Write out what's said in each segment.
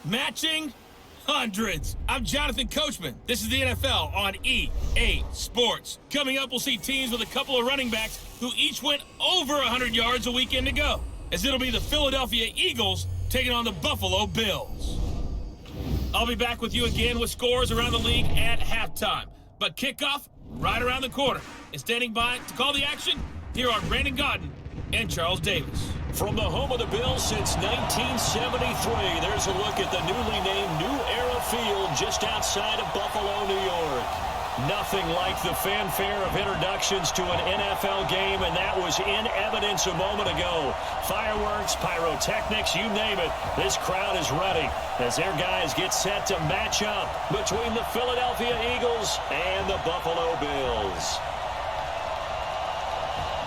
Matching hundreds. I'm Jonathan Coachman. This is the NFL on EA Sports. Coming up, we'll see teams with a couple of running backs who each went over 100 yards a weekend ago, as it'll be the Philadelphia Eagles taking on the Buffalo Bills. I'll be back with you again with scores around the league at halftime. But kickoff right around the corner. And standing by to call the action, here are Brandon Gaudin and Charles Davis. From the home of the Bills since 1973, there's a look at the newly named New Era Field just outside of Buffalo, New York. Nothing like the fanfare of introductions to an NFL game, and that was in evidence a moment ago. Fireworks, pyrotechnics, you name it. This crowd is ready as their guys get set to match up between the Philadelphia Eagles and the Buffalo Bills.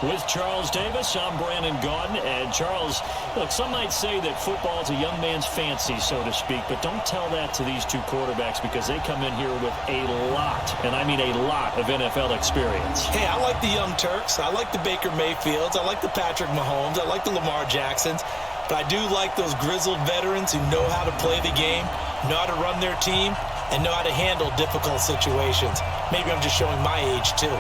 With Charles Davis, I'm Brandon Gaudin. And Charles, look, some might say that football is a young man's fancy, so to speak, but don't tell that to these two quarterbacks because they come in here with a lot, and I mean a lot, of NFL experience. Hey, I like the Young Turks. I like the Baker Mayfields. I like the Patrick Mahomes. I like the Lamar Jacksons. But I do like those grizzled veterans who know how to play the game, know how to run their team, and know how to handle difficult situations. Maybe I'm just showing my age, too.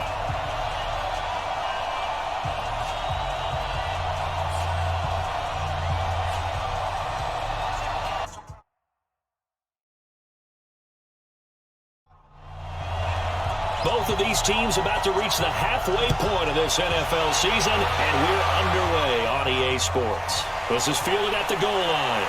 Both of these teams about to reach the halfway point of this NFL season, and we're underway on EA Sports. This is fielded at the goal line.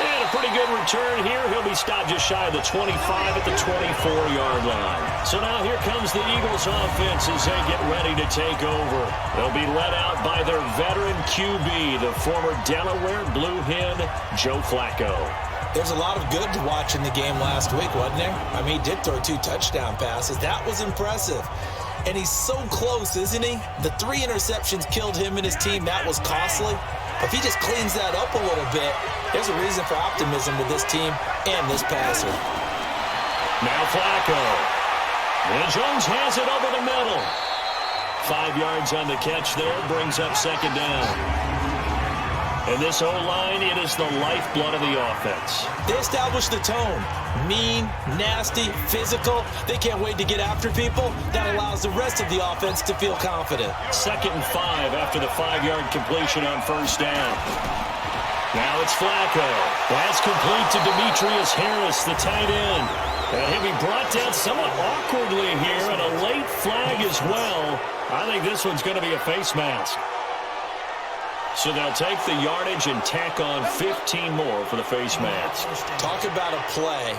And a pretty good return here. He'll be stopped just shy of the 25 at the 24-yard line. So now here comes the Eagles offense as they get ready to take over. They'll be led out by their veteran QB, the former Delaware Blue Hen, Joe Flacco. There's a lot of good to watch in the game last week, wasn't there? I mean, he did throw 2 touchdown passes. That was impressive. And he's so close, isn't he? The 3 interceptions killed him and his team. That was costly. But if he just cleans that up a little bit, there's a reason for optimism with this team and this passer. Now Flacco. And Jones has it over the middle. 5 yards on the catch there, brings up second down. And this O-line, it is the lifeblood of the offense. They establish the tone. Mean, nasty, physical. They can't wait to get after people. That allows the rest of the offense to feel confident. 2nd and 5 after the 5-yard completion on first down. Now it's Flacco. That's complete to Demetrius Harris, the tight end. And he'll be brought down somewhat awkwardly here, and a late flag as well. I think this one's going to be a face mask. So they'll take the yardage and tack on 15 more for the face mask. Talk about a play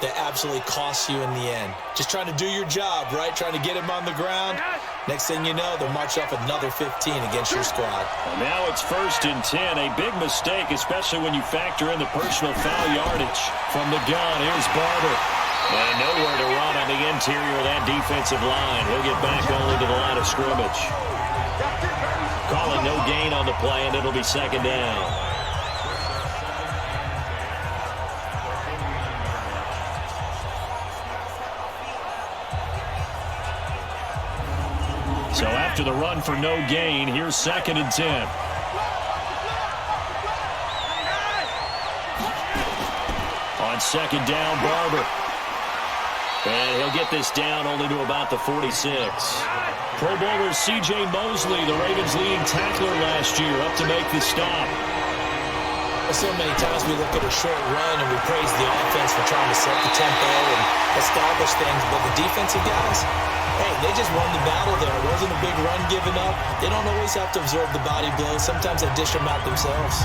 that absolutely costs you in the end. Just trying to do your job, right? Trying to get him on the ground. Next thing you know, they'll march off another 15 against your squad. And now it's 1st and 10. A big mistake, especially when you factor in the personal foul yardage from the gun. Here's Barber. And nowhere to run on the interior of that defensive line. He'll get back only to the line of scrimmage. Calling no gain on the play, and it'll be second down. So after the run for no gain, here's 2nd and 10. On second down, Barber. And he'll get this down only to about the 46. Pro Bowler C.J. Mosley, the Ravens' leading tackler last year, up to make the stop. So many times we look at a short run and we praise the offense for trying to set the tempo and establish things, but the defensive guys, hey, they just won the battle there. It wasn't a big run given up. They don't always have to absorb the body blows. Sometimes they dish them out themselves.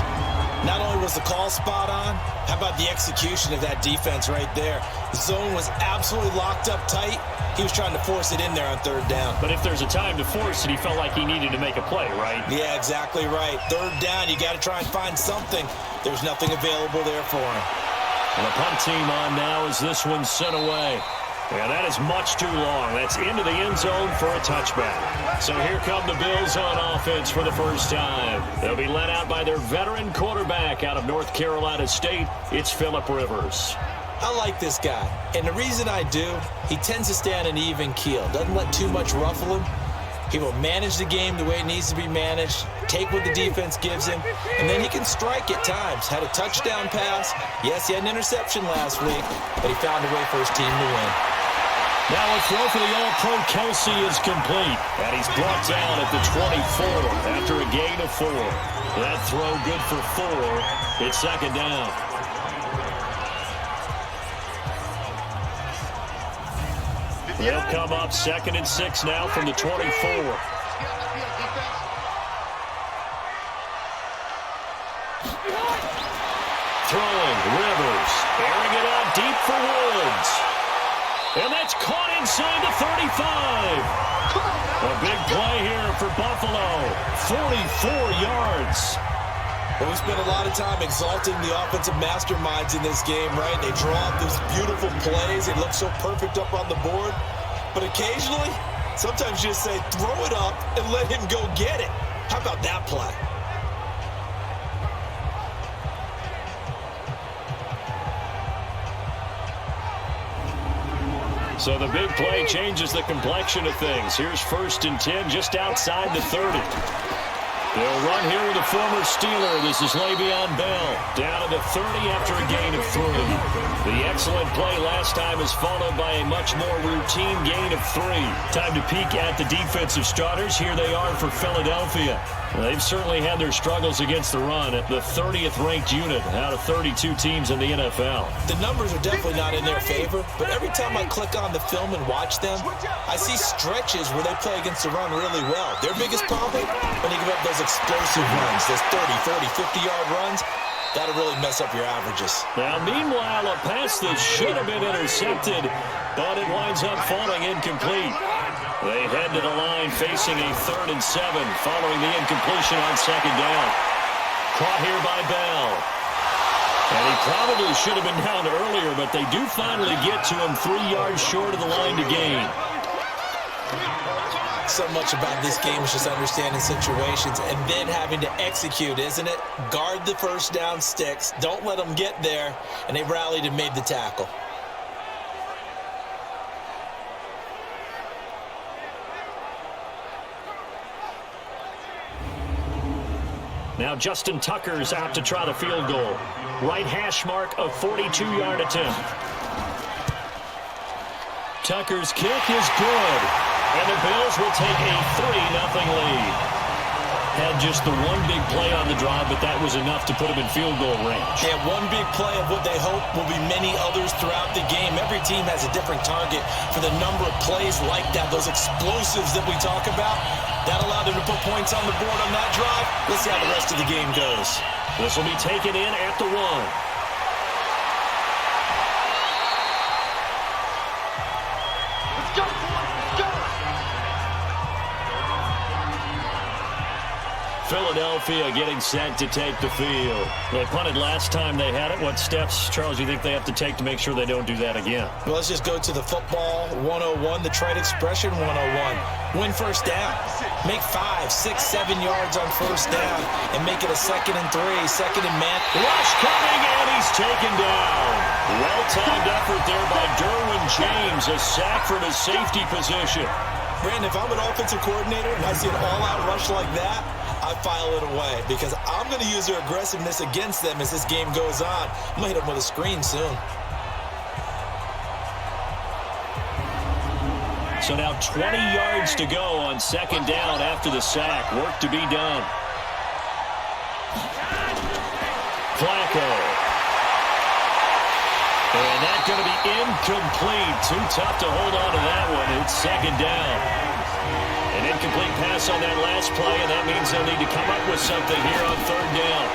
Not only was the call spot on, how about the execution of that defense right there? The zone was absolutely locked up tight. He was trying to force it in there on 3rd down. But if there's a time to force it, he felt like he needed to make a play, right? Yeah, exactly right. 3rd down, you got to try and find something. There's nothing available there for him. And the punt team on now as this one's sent away. Yeah, that is much too long. That's into the end zone for a touchback. So here come the Bills on offense for the first time. They'll be led out by their veteran quarterback out of North Carolina State. It's Phillip Rivers. I like this guy, and the reason I do, he tends to stay on an even keel. Doesn't let too much ruffle him. He will manage the game the way it needs to be managed, take what the defense gives him, and then he can strike at times. Had a touchdown pass. Yes, he had an interception last week, but he found a way for his team to win. Now a throw for the All-Pro Kelsey is complete, and he's brought down at the 24 after a gain of 4. That throw good for 4. It's second down. They'll come up 2nd and 6 now from the 24. Throwing, Rivers, airing it out deep for Woods. And that's caught inside the 35. A big play here for Buffalo. 44 yards. Well, we spent a lot of time exalting the offensive masterminds in this game, right? They draw up these beautiful plays. They look so perfect up on the board. But occasionally, sometimes you just say, throw it up and let him go get it. How about that play? So the big play changes the complexion of things. Here's 1st and 10 just outside the 30. They'll run here with a former Steeler. This is Le'Veon Bell. Down to the 30 after a gain of 3. The excellent play last time is followed by a much more routine gain of 3. Time to peek at the defensive starters. Here they are for Philadelphia. They've certainly had their struggles against the run at the 30th ranked unit out of 32 teams in the NFL. The numbers are definitely not in their favor, but every time I click on the film and watch them, I see stretches where they play against the run really well. Their biggest problem, when they give up those explosive runs, those 30, 40, 50-yard runs, that'll really mess up your averages. Now, meanwhile, a pass that should have been intercepted, but it winds up falling incomplete. They head to the line facing a 3rd and 7 following the incompletion on 2nd down. Caught here by Bell. And he probably should have been down earlier, but they do finally get to him 3 yards short of the line to gain. So much about this game is just understanding situations and then having to execute, isn't it? Guard the first down sticks. Don't let them get there. And they rallied and made the tackle. Now Justin Tucker's out to try the field goal. Right hash mark, a 42-yard attempt. Tucker's kick is good. And the Bills will take a 3-0 lead. Had just the one big play on the drive, but that was enough to put him in field goal range. Yeah, one big play of what they hope will be many others throughout the game. Every team has a different target for the number of plays like that, those explosives that we talk about. That allowed them to put points on the board on that drive. Let's see how the rest of the game goes. This will be taken in at the 1. Philadelphia getting set to take the field. They punted last time they had it. What steps, Charles, do you think they have to take to make sure they don't do that again? Well, let's just go to the football 101, the trade expression 101. Win first down. Make 5, 6, 7 yards on first down and make it a 2nd and 3, 2nd and man. Rush coming, and he's taken down. Well-timed effort there by Derwin James. A sack from his safety position. Brandon, if I'm an offensive coordinator and I see an all-out rush like that, I file it away because I'm going to use their aggressiveness against them as this game goes on. I'm going to hit them with a screen soon. So now 20 yards to go on 2nd down after the sack. Work to be done. Flacco. And that's going to be incomplete. Too tough to hold on to that one. It's 2nd down. An incomplete pass on that last play, and that means they'll need to come up with something here on 3rd down.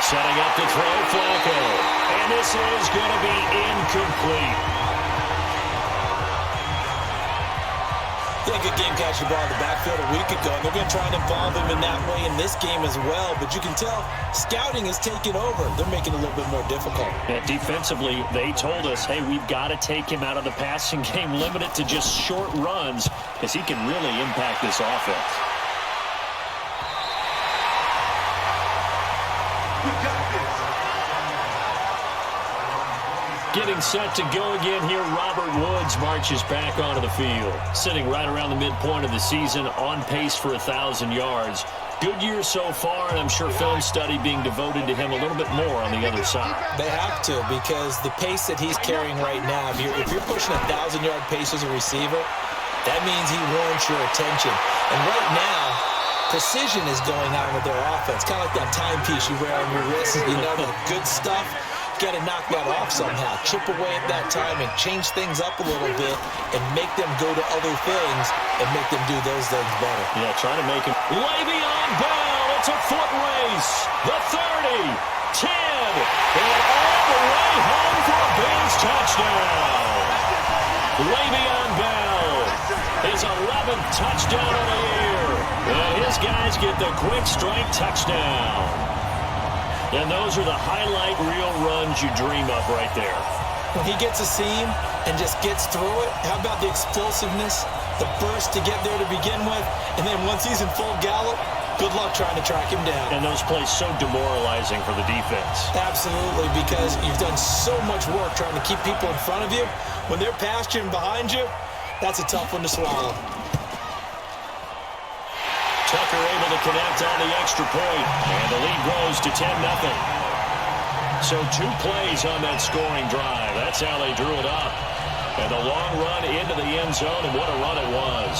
Setting up the throw, Flacco. And this is going to be incomplete. Yeah, good game catching the ball in the backfield a week ago, and they're going to try and involve him in that way in this game as well. But you can tell scouting is taking over. They're making it a little bit more difficult. Yeah, defensively, they told us, hey, we've got to take him out of the passing game, limit it to just short runs, because he can really impact this offense. Getting set to go again here, Robert Woods marches back onto the field. Sitting right around the midpoint of the season, on pace for 1,000 yards. Good year so far, and I'm sure film study being devoted to him a little bit more on the other side. They have to, because the pace that he's carrying right now, if you're pushing 1,000-yard pace as a receiver, that means he warrants your attention. And right now, precision is going on with their offense. Kind of like that timepiece you wear on your wrist. You know, the good stuff. Got to knock that off somehow. Chip away at that time and change things up a little bit and make them go to other things and make them do those things better. Yeah, trying to make him. Le'Veon Bell, it's a foot race. The 30, 10, and all the way home for a Bills touchdown. Le'Veon Bell, his 11th touchdown of the year. And his guys get the quick strike touchdown. And those are the highlight reel runs you dream of right there. When he gets a seam and just gets through it, how about the explosiveness, the burst to get there to begin with, and then once he's in full gallop, good luck trying to track him down. And those plays so demoralizing for the defense. Absolutely, because you've done so much work trying to keep people in front of you. When they're past you and behind you, that's a tough one to swallow. Tucker able to connect on the extra point, and the lead grows to 10-0. So 2 plays on that scoring drive. That's how they drew it up. And the long run into the end zone, and what a run it was.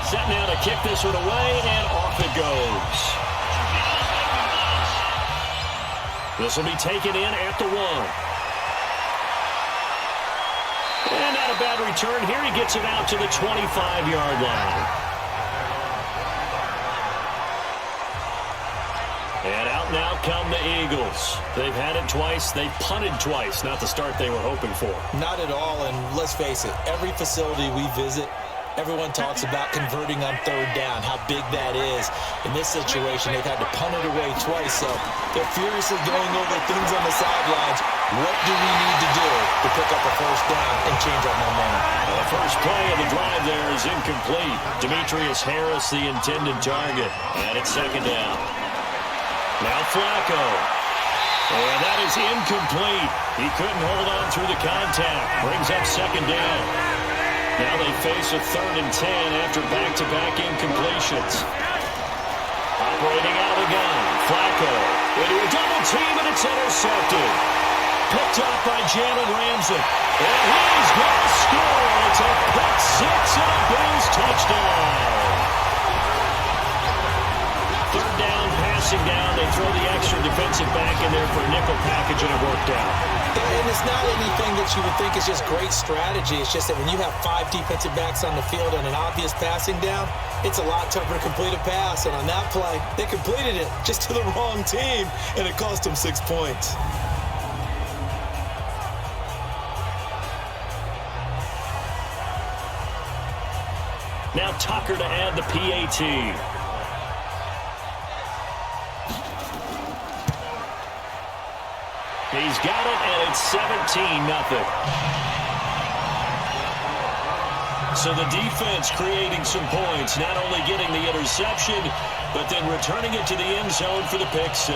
Set now to kick this one away, and off it goes. This will be taken in at the 1. And not a bad return here. He gets it out to the 25-yard line. And out now come the Eagles. They've had it twice. They've punted twice. Not the start they were hoping for. Not at all. And let's face it, every facility we visit, everyone talks about converting on 3rd down, how big that is. In this situation, they've had to punt it away twice, so they're furiously going over things on the sidelines. What do we need to do to pick up a 1st down and change our momentum? The first play of the drive there is incomplete. Demetrius Harris, the intended target, and it's 2nd down. Now Flacco. And that is incomplete. He couldn't hold on through the contact. Brings up 2nd down. Now they face a 3rd and 10 after back-to-back incompletions. Operating out of the gun, Flacco into a double team, and it's intercepted. Picked up by Jalen Ramsey. And he's going to score. It's a pick 6 and a Bills touchdown. 3rd down, passing down. They throw the extra defensive back in there for a nickel package, and it worked out. And it's not anything that you would think is just great strategy. It's just that when you have 5 defensive backs on the field and an obvious passing down, it's a lot tougher to complete a pass. And on that play, they completed it just to the wrong team, and it cost them 6 points. Now Tucker to add the PAT. He's got it, and it's 17-0. So the defense creating some points, not only getting the interception, but then returning it to the end zone for the pick 6.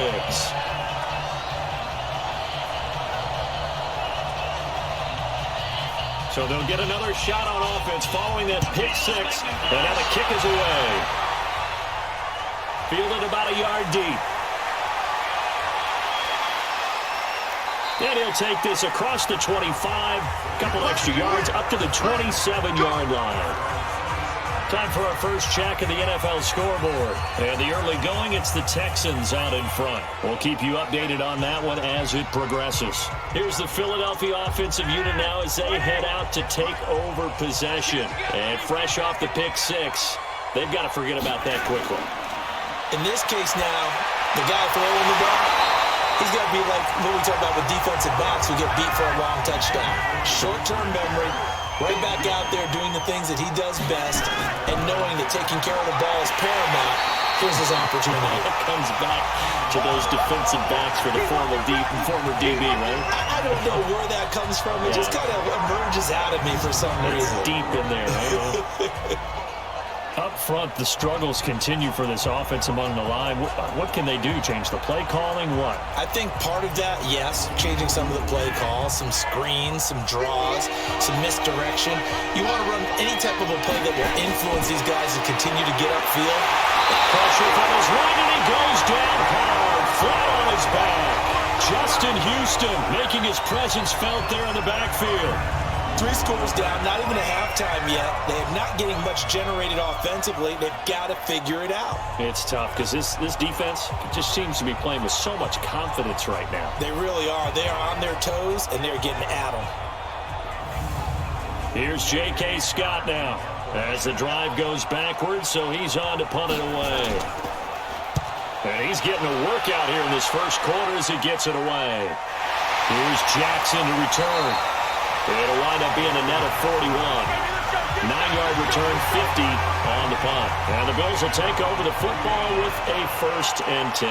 So they'll get another shot on offense following that pick 6, and now the kick is away. Fielded about a yard deep. And he'll take this across the 25, a couple extra yards, up to the 27-yard line. Time for our first check of the NFL scoreboard. And the early going, it's the Texans out in front. We'll keep you updated on that one as it progresses. Here's the Philadelphia offensive unit now as they head out to take over possession. And fresh off the pick 6, they've got to forget about that quickly. In this case now, the guy throwing the ball, he's got to be like what we talk about with defensive backs who get beat for a long touchdown. Short-term memory, right back out there doing the things that he does best, and knowing that taking care of the ball is paramount. Here's his opportunity. It comes back to those defensive backs for the former DB, right? I don't know where that comes from. It just kind of emerges out of me for some reason. Deep in there, right? Up front, the struggles continue for this offense among the line. What can they do? Change the play calling? What? I think part of that, yes, changing some of the play calls, some screens, some draws, some misdirection. You want to run any type of a play that will influence these guys to continue to get upfield. Pressure from his right, and he goes down hard, flat on his back. Justin Houston making his presence felt there in the backfield. 3 scores down, not even a halftime yet. They're not getting much generated offensively. They've got to figure it out. It's tough because this defense just seems to be playing with so much confidence right now. They really are. They are on their toes, and they're getting at them. Here's J.K. Scott now as the drive goes backwards, so he's on to punt it away. And he's getting a workout here in this first quarter as he gets it away. Here's Jackson to return. It'll wind up being a net of 41. 9-yard return, 50 on the punt. And the Bills will take over the football with a 1st and 10.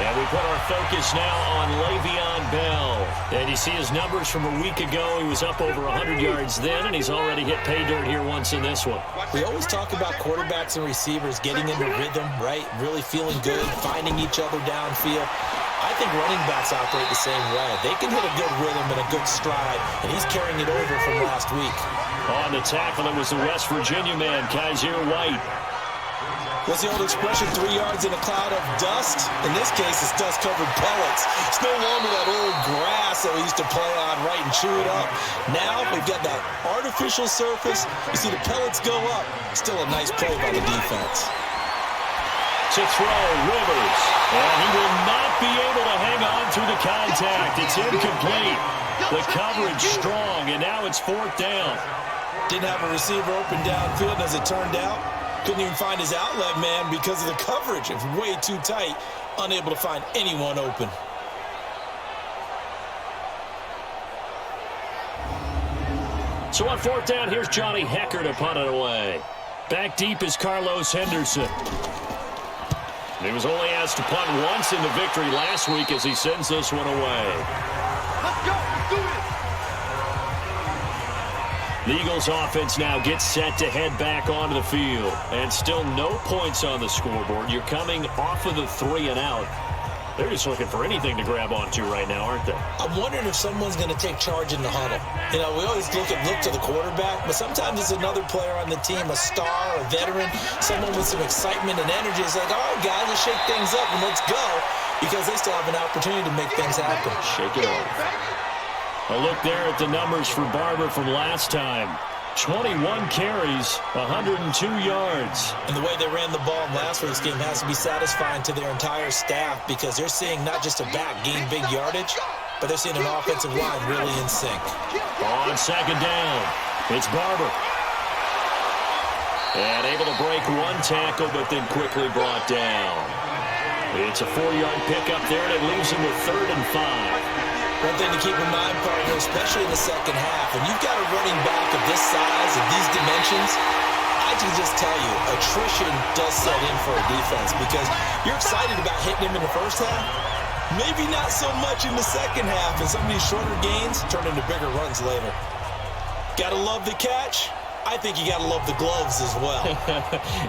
And we put our focus now on Le'Veon Bell. And you see his numbers from a week ago. He was up over 100 yards then, and he's already hit pay dirt here once in this one. We always talk about quarterbacks and receivers getting into rhythm, right? Really feeling good, finding each other downfield. I think running backs operate the same way. They can hit a good rhythm and a good stride, and he's carrying it over from last week. On the tackle, it was the West Virginia man, Kaiser White. What's the old expression, 3 yards in a cloud of dust? In this case, it's dust-covered pellets. It's no longer that old grass that we used to play on, right, and chew it up. Now we've got that artificial surface. You see the pellets go up. Still a nice play by the defense. To throw, Rivers. And he will not be able to hang on through the contact. It's incomplete. The coverage strong, and now it's 4th down. Didn't have a receiver open downfield as it turned out. Couldn't even find his outlet man because of the coverage. It's way too tight. Unable to find anyone open. So on 4th down, here's Johnny Hecker to punt it away. Back deep is Carlos Henderson. He was only asked to punt once in the victory last week as he sends this one away. Let's go. Let's do it. The Eagles offense now gets set to head back onto the field. And still no points on the scoreboard. You're coming off of the 3 and out. They're just looking for anything to grab onto right now, aren't they? I'm wondering if someone's going to take charge in the huddle. You know, we always look to the quarterback, but sometimes it's another player on the team, a star, a veteran, someone with some excitement and energy. It's like, all right, guys, let's shake things up and let's go, because they still have an opportunity to make things happen. Shake it off. A look there at the numbers for Barber from last time. 21 carries, 102 yards. And the way they ran the ball in last week's game has to be satisfying to their entire staff, because they're seeing not just a back gain big yardage, but they're seeing an offensive line really in sync. On 2nd down, it's Barber. And able to break one tackle, but then quickly brought down. It's a 4-yard pickup there, and it leaves him with 3rd and 5. One thing to keep in mind, partner, especially in the second half, when you've got a running back of this size and these dimensions, I can just tell you, attrition does set in for a defense, because you're excited about hitting him in the first half, maybe not so much in the second half, and some of these shorter gains turn into bigger runs later. Gotta love the catch. I think you got to love the gloves as well.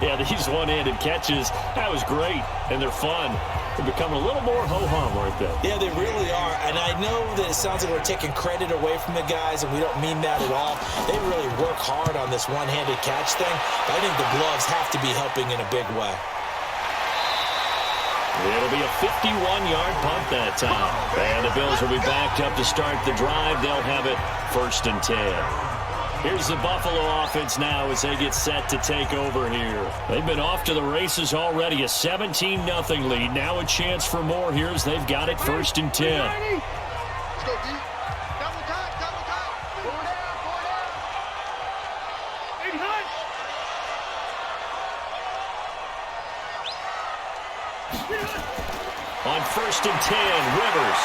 Yeah, these one-handed catches, that was great, and they're fun. They've become a little more ho-hum, aren't they? Yeah, they really are, and I know that it sounds like we're taking credit away from the guys, and we don't mean that at all. They really work hard on this one-handed catch thing, but I think the gloves have to be helping in a big way. It'll be a 51-yard punt that time. And the Bills will be backed up to start the drive. They'll have it 1st and 10. Here's the Buffalo offense now as they get set to take over here. They've been off to the races already, a 17-0 lead. Now a chance for more here as they've got it 1st and 10. Let's go, D. Double time, double time. Four down. 80 high. On 1st and 10, Rivers.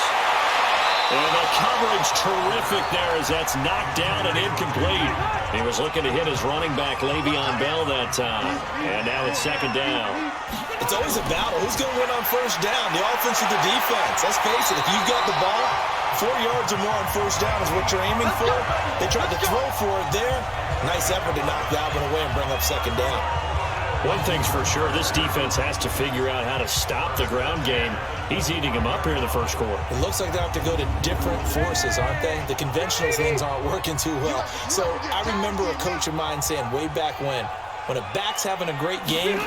And the coverage terrific there as that's knocked down and incomplete. He was looking to hit his running back, Le'Veon Bell, that time. And now it's 2nd down. It's always a battle. Who's going to win on 1st down, the offense or the defense? Let's face it, if you've got the ball, 4 yards or more on 1st down is what you're aiming for. They tried to throw for it there. Nice effort to knock that one away and bring up 2nd down. One thing's for sure, this defense has to figure out how to stop the ground game. He's eating them up here in the first quarter. It looks like they have to go to different forces, aren't they? The conventional things aren't working too well. So I remember a coach of mine saying way back when a back's having a great game,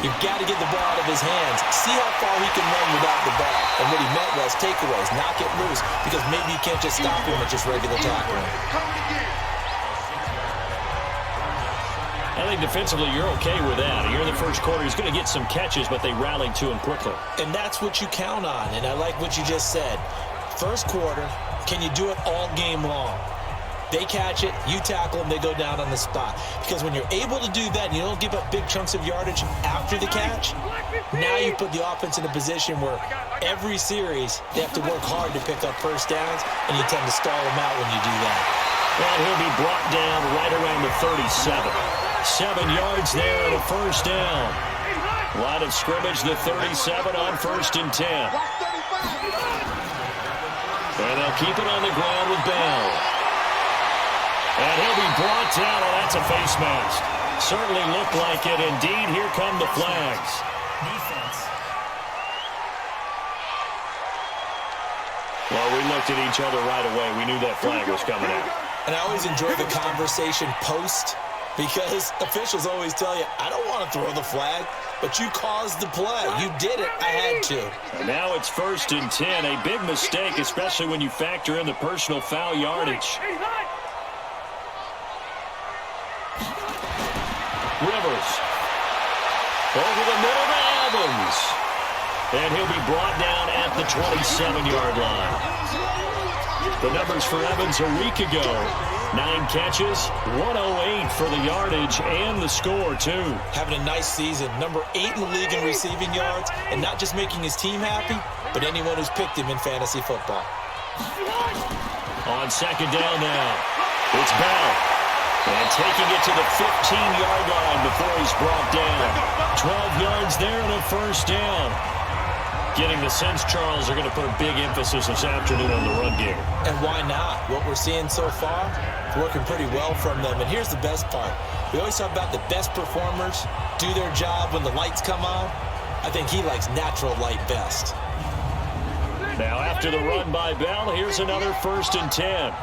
you've got to get the ball out of his hands. See how far he can run without the ball. And what he meant was takeaways, knock it loose, because maybe you can't just stop him with just regular tackling. I think defensively you're okay with that. Here in the first quarter, he's going to get some catches, but they rallied to him quickly. And that's what you count on, and I like what you just said. First quarter, can you do it all game long? They catch it, you tackle them, they go down on the spot. Because when you're able to do that and you don't give up big chunks of yardage after the catch, now you put the offense in a position where every series they have to work hard to pick up first downs, and you tend to stall them out when you do that. And he'll be brought down right around the 37. 7 yards there and a first down. Line of scrimmage, the 37 on 1st and 10. And they'll keep it on the ground with Bell. And he'll be brought down. Oh, that's a face mask. Certainly looked like it. Indeed, here come the flags. Defense. Well, we looked at each other right away. We knew that flag was coming out. And I always enjoy the conversation post, because officials always tell you, I don't want to throw the flag, but you caused the play. You did it. I had to. And now it's 1st and 10. A big mistake, especially when you factor in the personal foul yardage. Rivers. Over the middle to Evans. And he'll be brought down at the 27-yard line. The numbers for Evans a week ago. 9 catches, 108 for the yardage and the score, too. Having a nice season. Number 8 in the league in receiving yards, and not just making his team happy, but anyone who's picked him in fantasy football. On 2nd down now, it's Bell. And taking it to the 15-yard line before he's brought down. 12 yards there and a first down. Getting the sense, Charles, are going to put a big emphasis this afternoon on the run game. And why not? What we're seeing so far, it's working pretty well from them. And here's the best part. We always talk about the best performers do their job when the lights come on. I think he likes natural light best. Now, after the run by Bell, here's another 1st and 10.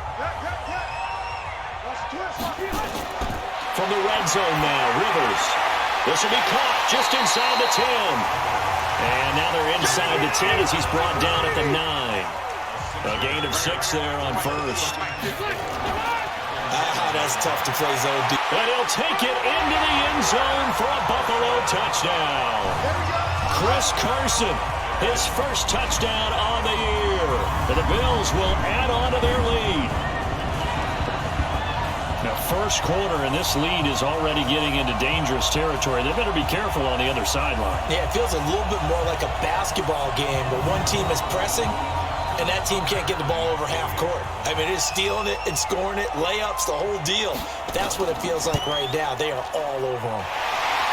From the red zone now, Rivers. This will be caught just inside the 10. And now they're inside the 10 as he's brought down at the 9. A gain of 6 there on 1st. That's tough to play zone deep. And he'll take it into the end zone for a Buffalo touchdown. Chris Carson, his first touchdown on the year. And the Bills will add on to their lead. Now, first quarter, and this lead is already getting into dangerous territory. They better be careful on the other sideline. Yeah, it feels a little bit more like a basketball game where one team is pressing and that team can't get the ball over half court. I mean, it's stealing it and scoring it, layups, the whole deal. That's what it feels like right now. They are all over them.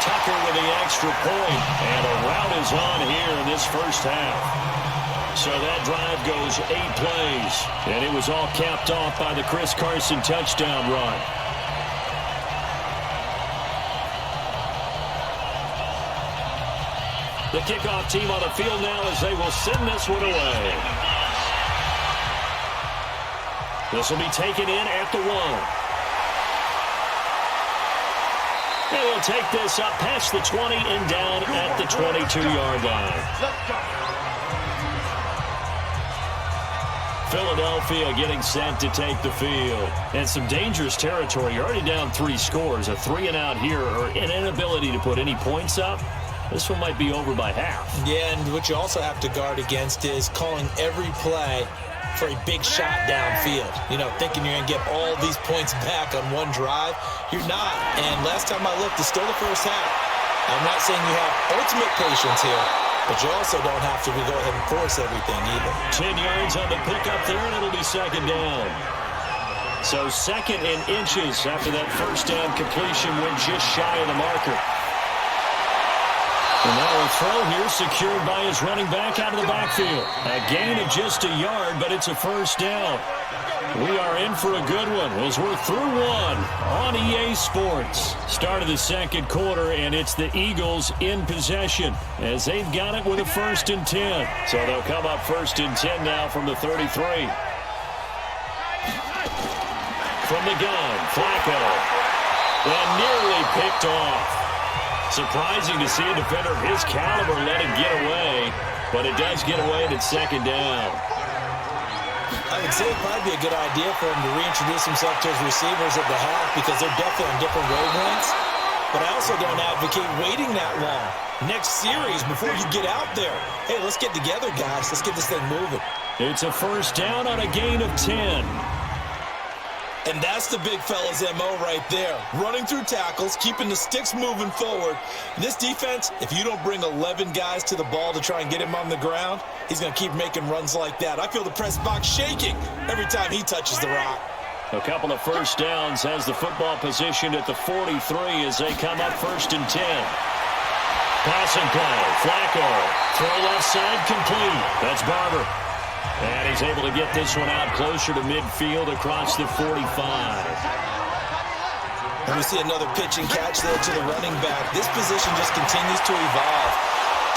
Tucker with the extra point, and a rout is on here in this first half. So that drive goes 8 plays, and it was all capped off by the Chris Carson touchdown run. The kickoff team on the field now as they will send this one away. This will be taken in at the 1. And we'll take this up past the 20 and down at the 22-yard line. Philadelphia getting set to take the field. And some dangerous territory. You're already down 3 scores. A 3 and out here, or an inability to put any points up. This one might be over by half. Yeah, and what you also have to guard against is calling every play for a big shot downfield. You know, thinking you're going to get all these points back on one drive. You're not. And last time I looked, it's still the first half. I'm not saying you have ultimate patience here, but you also don't have to go ahead and force everything either. 10 yards on the pickup there, and it'll be 2nd down. So 2nd and inches after that first down completion went just shy of the marker. And now a throw here secured by his running back out of the backfield. A gain of just a yard, but it's a first down. We are in for a good one as we're through one on EA Sports. Start of the second quarter, and it's the Eagles in possession as they've got it with a 1st and 10. So they'll come up 1st and 10 now from the 33. From the gun, Flacco. And nearly picked off. Surprising to see a defender of his caliber let him get away, but it does get away and it's 2nd down. I would say it'd probably be a good idea for him to reintroduce himself to his receivers at the half because they're definitely on different wavelengths. But I also don't advocate waiting that long. Next series, before you get out there, hey, let's get together, guys. Let's get this thing moving. It's a 1st down on a gain of 10. And that's the big fella's MO right there. Running through tackles, keeping the sticks moving forward. And this defense, if you don't bring 11 guys to the ball to try and get him on the ground, he's going to keep making runs like that. I feel the press box shaking every time he touches the rock. A couple of 1st downs has the football positioned at the 43 as they come up 1st and 10. Passing play, Flacco. Throw left side complete. That's Barber. And he's able to get this one out closer to midfield across the 45. And we see another pitch and catch there to the running back. This position just continues to evolve.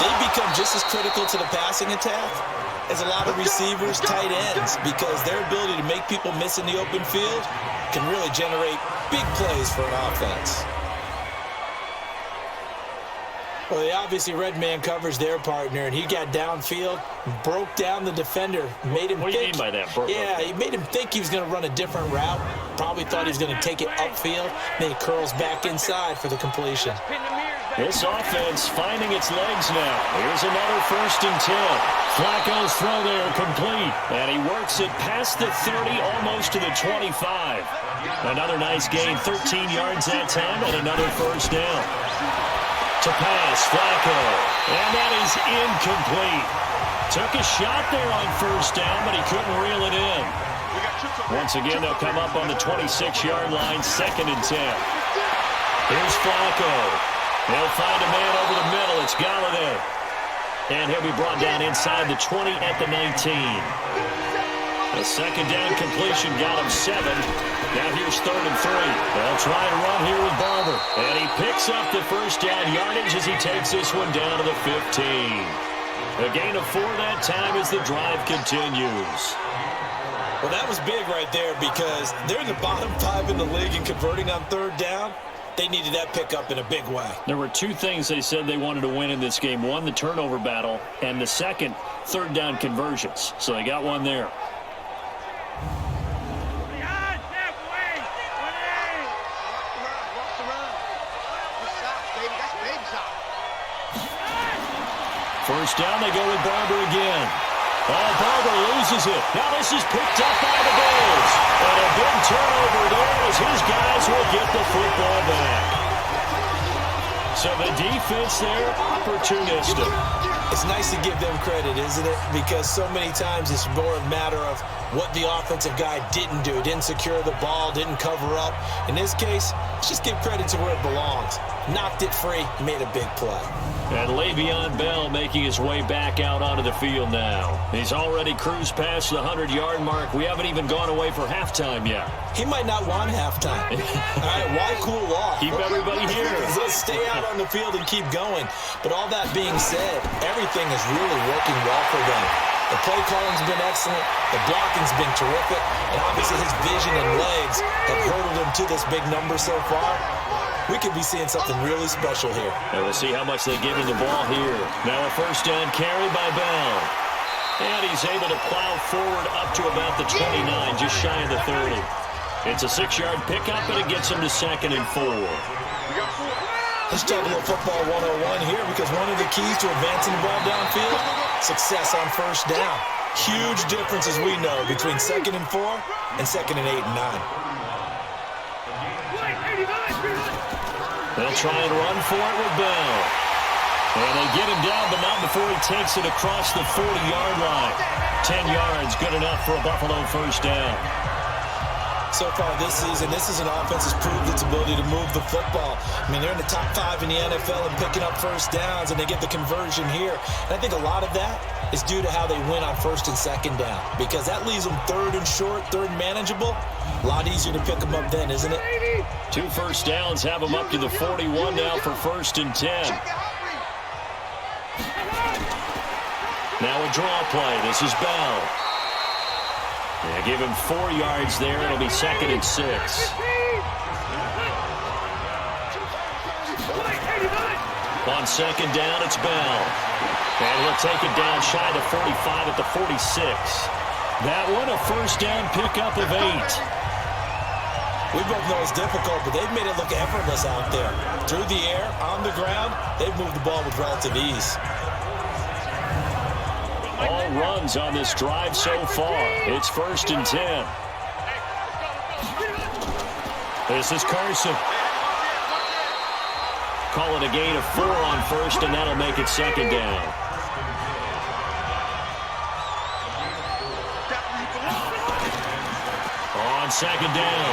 They become just as critical to the passing attack as a lot of receivers, tight ends, because their ability to make people miss in the open field can really generate big plays for an offense. Well, they obviously red man covers their partner, and he got downfield, broke down the defender, made him think. What do you mean by that? Yeah, he made him think he was going to run a different route. Probably thought he was going to take it upfield. Then he curls back inside for the completion. This offense finding its legs now. Here's another 1st and 10. Flacco's throw there complete. And he works it past the 30, almost to the 25. Another nice gain, 13 yards that time, and another 1st down. To pass, Flacco. And that is incomplete. Took a shot there on 1st down, but he couldn't reel it in. Once again, they'll come up on the 26-yard line, 2nd and 10. Here's Flacco. They'll find a man over the middle. It's Galladay. And he'll be brought down inside the 20 at the 19. A 2nd down completion got him 7. Now here's 3rd and 3. They'll try and run here with Barber. And he picks up the 1st down yardage as he takes this one down to the 15. A gain of 4 that time as the drive continues. Well, that was big right there because they're in the bottom 5 in the league in converting on 3rd down. They needed that pickup in a big way. There were 2 things they said they wanted to win in this game. One, the turnover battle, and the second, 3rd down conversions. So they got one there. First down, they go with Barber again. Oh, Barber loses it. Now this is picked up by the Bills. And a big turnover there as his guys will get the football back. So the defense there, opportunistic. It's nice to give them credit, isn't it? Because so many times it's more a matter of what the offensive guy didn't do. Didn't secure the ball, didn't cover up. In this case, let's just give credit to where it belongs. Knocked it free, made a big play. And Le'Veon Bell making his way back out onto the field now. He's already cruised past the 100-yard mark. We haven't even gone away for halftime yet. He might not want halftime. All right, why cool off? Keep everybody here. Let's stay out on the field and keep going. But all that being said, everything is really working well for them. The play calling's been excellent. The blocking's been terrific. And obviously his vision and legs have hurdled him to this big number so far. We could be seeing something really special here. And we'll see how much they give him the ball here. Now a 1st down carry by Bell. And he's able to plow forward up to about the 29, just shy of the 30. It's a 6-yard pickup, and it gets him to 2nd and 4. Let's talk a little football 101 here because one of the keys to advancing the ball downfield, success on 1st down. Huge difference, as we know, between 2nd and 4 and 2nd and 8 and 9. They'll try and run for it with Bell. And they get him down, but not before he takes it across the 40-yard line. 10 yards, good enough for a Buffalo 1st down. so far this season. This is an offense that's proved its ability to move the football. I mean, they're in the top 5 in the NFL and picking up first downs, and they get the conversion here. And I think a lot of that is due to how they win on first and second down, because that leaves them third and short, third and manageable. A lot easier to pick them up then, isn't it? 2 first downs have them up to the 41 now for first and 10. Now a draw play. This is Bell. Yeah, give him 4 yards there. It'll be second and 6. On second down, it's Bell. And he'll take it down shy to 45 at the 46. That one, a first down pickup of 8. We both know it's difficult, but they've made it look effortless out there. Through the air, on the ground, they've moved the ball with relative ease. All runs on this drive so far. It's first and 10. This is Carson. Call it a gain of 4 on first, and that'll make it second down. On second down,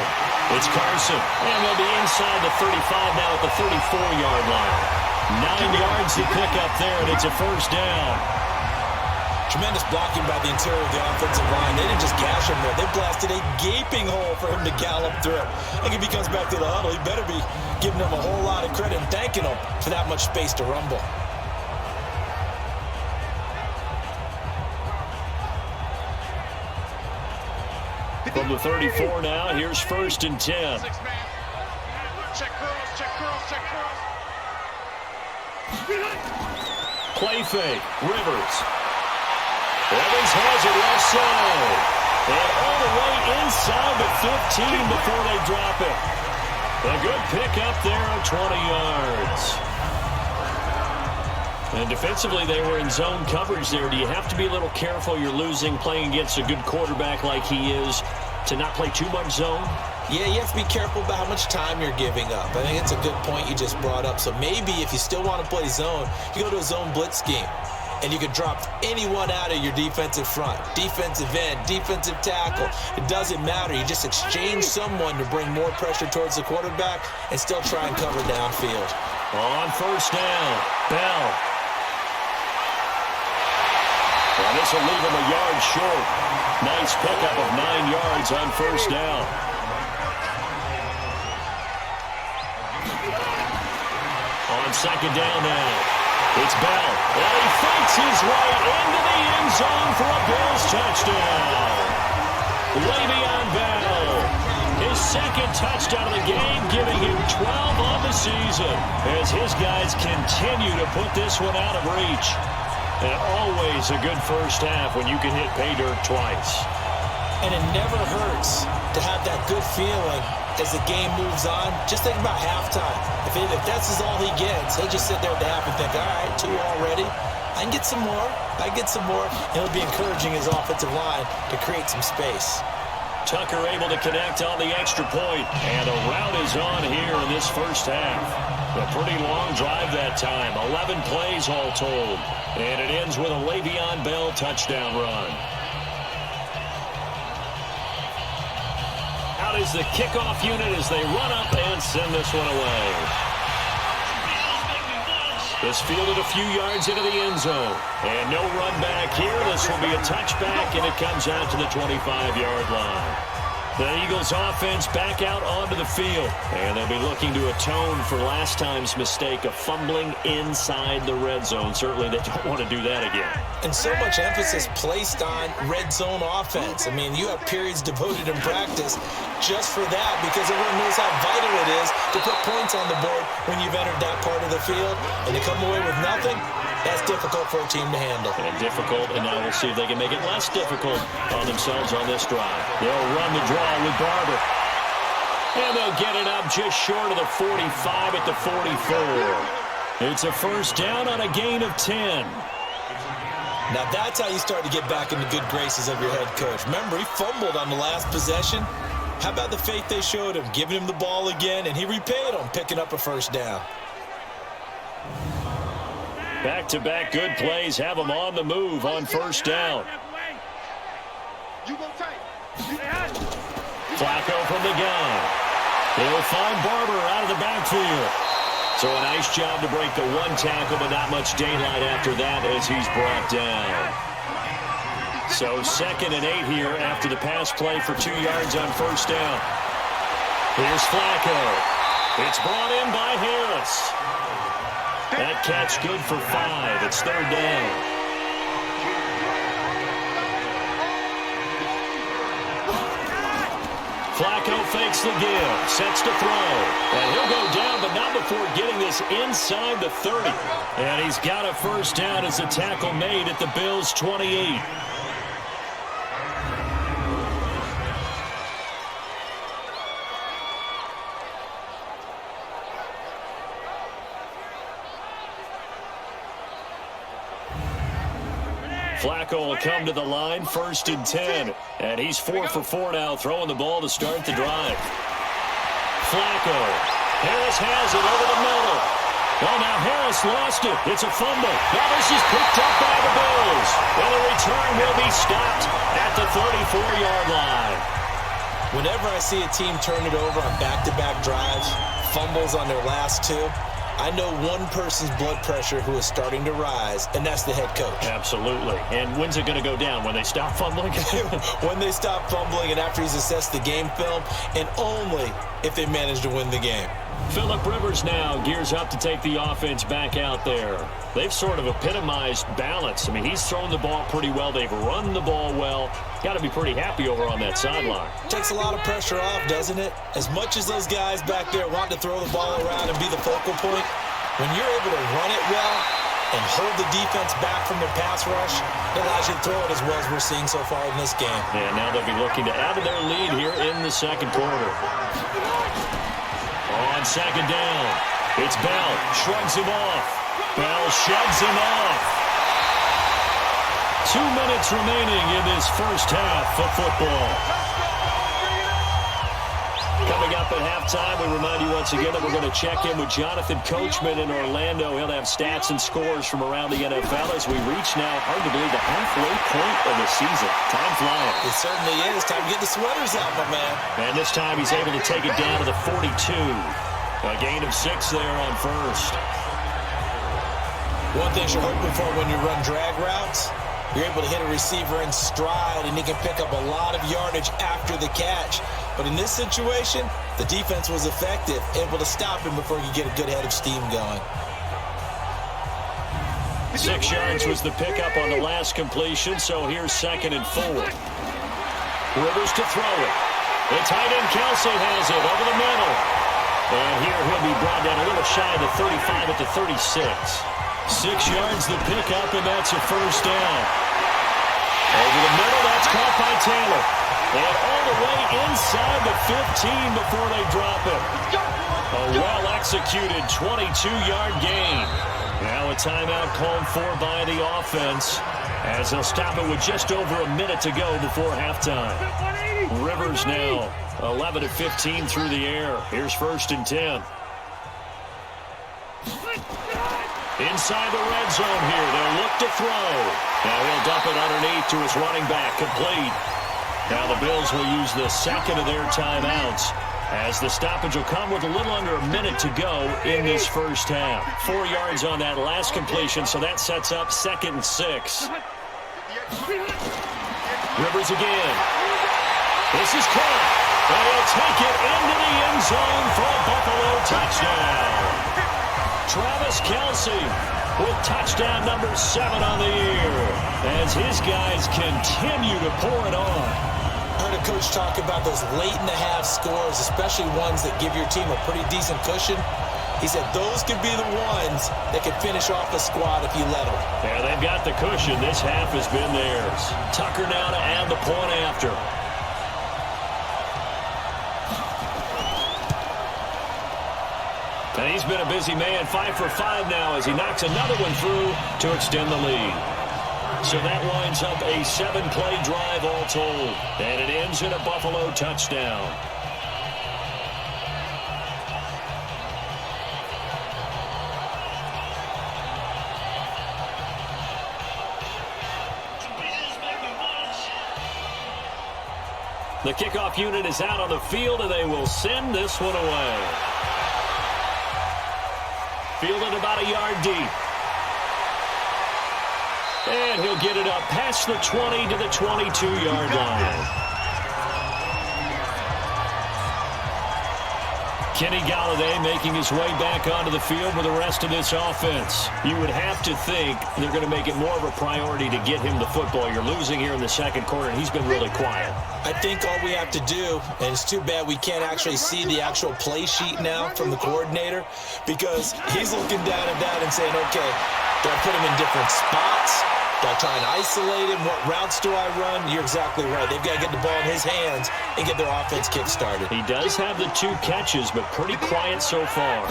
it's Carson. And they'll be inside the 35 now at the 34-yard line. 9 yards to pick up there, and it's a first down. Tremendous blocking by the interior of the offensive line. They didn't just gash him there. They blasted a gaping hole for him to gallop through. I think if he comes back to the huddle, he better be giving them a whole lot of credit and thanking them for that much space to rumble. From the 34 now, here's first and 10. Check girls, check girls, check girls. Play fake, Rivers. Evans has it left side. And all the way inside the 15 before they drop it. A good pick up there of 20 yards. And defensively, they were in zone coverage there. Do you have to be a little careful? You're losing, playing against a good quarterback like he is, to not play too much zone? Yeah, you have to be careful about how much time you're giving up. I think it's a good point you just brought up. So maybe if you still want to play zone, you go to a zone blitz scheme. And you can drop anyone out of your defensive front, defensive end, defensive tackle. It doesn't matter. You just exchange someone to bring more pressure towards the quarterback and still try and cover downfield. On first down, Bell. Well, this will leave him a yard short. Nice pickup of 9 yards on first down. On second down now. It's Bell. And he fakes his way into the end zone for a Bills touchdown. Le'Veon Bell. His second touchdown of the game, giving him 12 on the season as his guys continue to put this one out of reach. And always a good first half when you can hit pay dirt twice. And it never hurts to have that good feeling as the game moves on. Just think about halftime. If that's all he gets, he'll just sit there at the half and think, all right, 2 already. I can get some more. I get some more. And it'll be encouraging his offensive line to create some space. Tucker able to connect on the extra point. And a route is on here in this first half. A pretty long drive that time. 11 plays all told. And it ends with a Le'Veon Bell touchdown run. Out is the kickoff unit as they run up and send this one away. This fielded a few yards into the end zone. And no run back here. This will be a touchback, and it comes out to the 25-yard line. The Eagles offense back out onto the field. And they'll be looking to atone for last time's mistake of fumbling inside the red zone. Certainly they don't want to do that again. And so much emphasis placed on red zone offense. I mean, you have periods devoted in practice just for that, because everyone knows how vital it is to put points on the board when you've entered that part of the field. And to come away with nothing, that's difficult for a team to handle. And difficult, and now we'll see if they can make it less difficult on themselves on this drive. They'll run the draw with Barber. And they'll get it up just short of the 45 at the 44. It's a first down on a gain of 10. Now that's how you start to get back in the good graces of your head coach. Remember, he fumbled on the last possession. How about the faith they showed him, giving him the ball again, and he repaid them, picking up a first down. Back-to-back good plays have them on the move on first down. Flacco from the gun. He'll find Barber out of the backfield. So a nice job to break the one tackle, but not much daylight after that as he's brought down. So 2nd and 8 here after the pass play for 2 yards on first down. Here's Flacco. It's brought in by Harris. That catch good for 5. It's 3rd down. Flacco fakes the give, sets to throw. And he'll go down, but not before getting this inside the 30. And he's got a first down as the tackle made at the Bills' 28. Flacco will come to the line, 1st and 10. And he's 4 for 4 now, throwing the ball to start the drive. Flacco. Harris has it over the middle. Oh, now Harris lost it. It's a fumble. Now this is picked up by the Bills. And the return will be stopped at the 34-yard line. Whenever I see a team turn it over on back-to-back drives, fumbles on their last 2, I know one person's blood pressure who is starting to rise, and that's the head coach. Absolutely. And when's it going to go down? When they stop fumbling? When they stop fumbling and after he's assessed the game film, and only if they manage to win the game. Phillip Rivers now gears up to take the offense back out there. They've sort of epitomized balance. I mean, he's thrown the ball pretty well. They've run the ball well. Got to be pretty happy over on that sideline. Takes a lot of pressure off, doesn't it? As much as those guys back there want to throw the ball around and be the focal point, when you're able to run it well and hold the defense back from their pass rush, it allows you to throw it as well as we're seeing so far in this game. And now they'll be looking to add to their lead here in the 2nd quarter. On 2nd down, it's Bell. Shrugs him off. Bell shoves him off. 2 minutes remaining in this first half of football. Coming up at halftime, we remind you once again that we're going to check in with Jonathan Coachman in Orlando. He'll have stats and scores from around the NFL as we reach now, hard to believe, the halfway point of the season. Time flying. It certainly is. Time to get the sweaters out, my man. And this time he's able to take it down to the 42. A gain of 6 there on first. One thing you're hoping for when you run drag routes, you're able to hit a receiver in stride, and he can pick up a lot of yardage after the catch. But in this situation, the defense was effective, able to stop him before he could get a good head of steam going. 6 yards was the pickup on the last completion, so here's 2nd and 4. Rivers to throw it. The tight end Kelsey has it over the middle. And here he'll be brought down a little shy of the 35 at the 36. 6 yards the pickup, and that's a first down. Over the middle, that's caught by Taylor. And all the way inside the 15 before they drop it. A well-executed 22-yard gain. Now a timeout called for by the offense as they'll stop it with just over a minute to go before halftime. Rivers now 11 of 15 through the air. Here's 1st and 10. Inside the red zone here. They'll look to throw. Now he'll dump it underneath to his running back. Complete. Now the Bills will use the 2nd of their timeouts as the stoppage will come with a little under a minute to go in this first half. 4 yards on that last completion, so that sets up 2nd and 6. Rivers again. This is caught. And he'll take it into the end zone for a Buffalo touchdown. Travis Kelce with touchdown number 7 on the year as his guys continue to pour it on. I heard a coach talk about those late-in-the-half scores, especially ones that give your team a pretty decent cushion. He said those could be the ones that could finish off a squad if you let them. Yeah, they've got the cushion. This half has been theirs. Tucker now to add the point after. And he's been a busy man, 5 for 5 now as he knocks another one through to extend the lead. So that winds up a 7-play drive all told. And it ends in a Buffalo touchdown. The kickoff unit is out on the field, and they will send this one away. Fielded about a yard deep. And he'll get it up past the 20 to the 22-yard line. Kenny Galladay making his way back onto the field with the rest of this offense. You would have to think they're going to make it more of a priority to get him the football. You're losing here in the second quarter, and he's been really quiet. I think all we have to do, and it's too bad we can't actually see the actual play sheet now from the coordinator, because he's looking down and saying, okay, do I put him in different spots? Do I try and isolate him? What routes do I run? You're exactly right. They've got to get the ball in his hands and get their offense kick-started. He does have the 2 catches, but pretty quiet so far.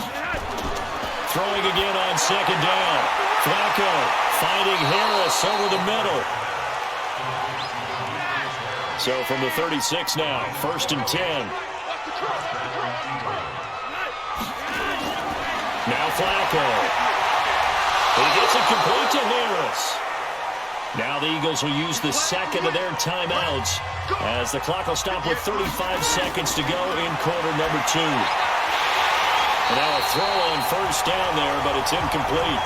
Throwing again on second down. Flacco finding Harris over the middle. So from the 36 now, 1st and 10. Now Flacco. He gets it complete to Harris. Now the Eagles will use the second of their timeouts as the clock will stop with 35 seconds to go in quarter number 2. And now a throw on 1st down there, but it's incomplete.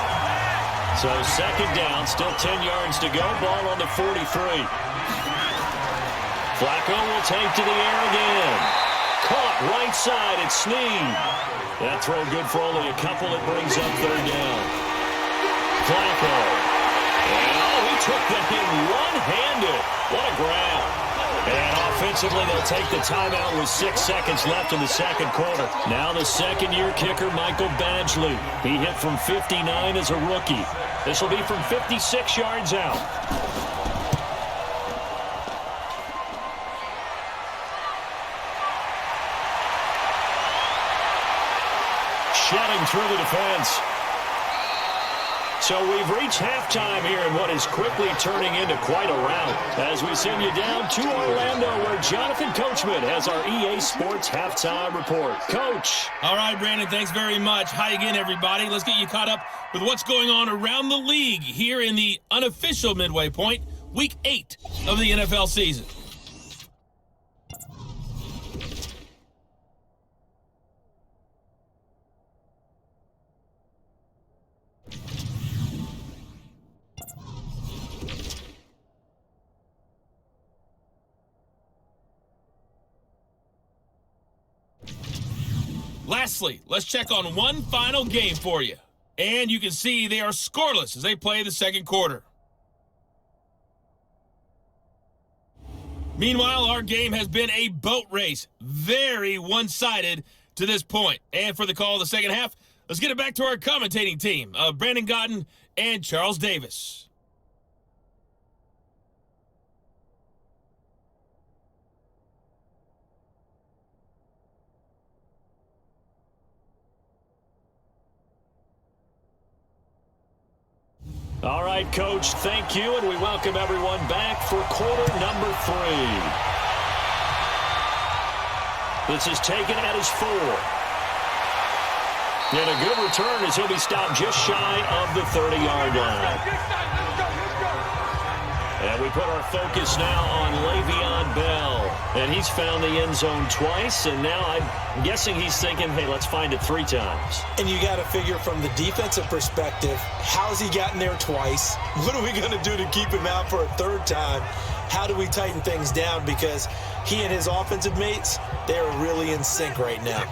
So second down, still 10 yards to go, ball on the 43. Flacco will take to the air again. Caught right side, it's Snead. That throw good for only a couple. It brings up 3rd down. Flacco. And he took that in one-handed. What a grab. And offensively, they'll take the timeout with 6 seconds left in the second quarter. Now the second-year kicker, Michael Badgley. He hit from 59 as a rookie. This will be from 56 yards out. Shedding through the defense. So we've reached halftime here in what is quickly turning into quite a rout as we send you down to Orlando where Jonathan Coachman has our EA Sports Halftime Report. Coach. All right, Brandon, thanks very much. Hi again, everybody. Let's get you caught up with what's going on around the league here in the unofficial midway point, Week 8 of the NFL season. Lastly, let's check on one final game for you. And you can see they are scoreless as they play the second quarter. Meanwhile, our game has been a boat race. Very one-sided to this point. And for the call of the second half, let's get it back to our commentating team of Brandon Godden and Charles Davis. All right, Coach, thank you, and we welcome everyone back for quarter number 3. This is taken at his 4. And a good return as he'll be stopped just shy of the 30-yard line. And we put our focus now on Le'Veon Bell. And he's found the end zone twice, and now I'm guessing he's thinking, hey, let's find it 3 times. And you got to figure from the defensive perspective, how's he gotten there twice? What are we going to do to keep him out for a 3rd time? How do we tighten things down? Because he and his offensive mates, they are really in sync right now.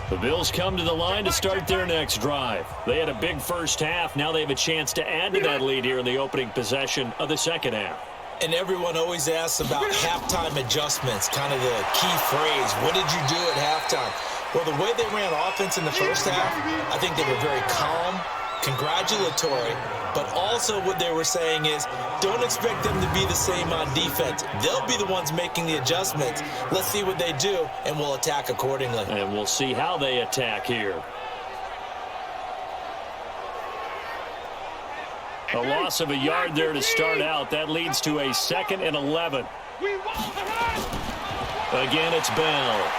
The Bills come to the line to start their next drive. They had a big first half. Now they have a chance to add to that lead here in the opening possession of the second half. And everyone always asks about halftime adjustments, kind of the key phrase. What did you do at halftime? Well, the way they ran offense in the first half, I think they were very calm, congratulatory, but also what they were saying is don't expect them to be the same on defense. They'll be the ones making the adjustments. Let's see what they do, and we'll attack accordingly. And we'll see how they attack here. A loss of a yard there to start out. That leads to a 2nd and 11. Again, it's Bell.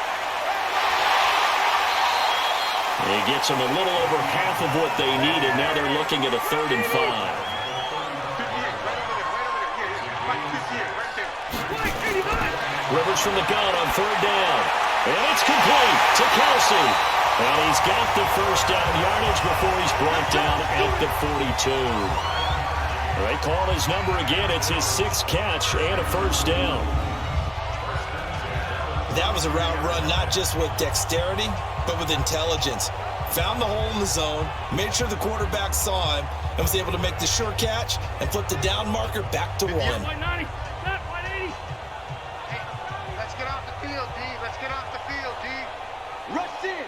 He gets them a little over half of what they needed. Now they're looking at a 3rd and 5. Rivers from the gun on third down. And it's complete to Kelsey. And he's got the first down yardage before he's brought down at the 42. They call his number again. It's his 6th catch and a first down. That was a route run not just with dexterity, but with intelligence. Found the hole in the zone, made sure the quarterback saw him, and was able to make the short catch and flip the down marker back to 1. 190, not 180. Hey, let's get off the field, D. Let's get off the field, D. Rush in.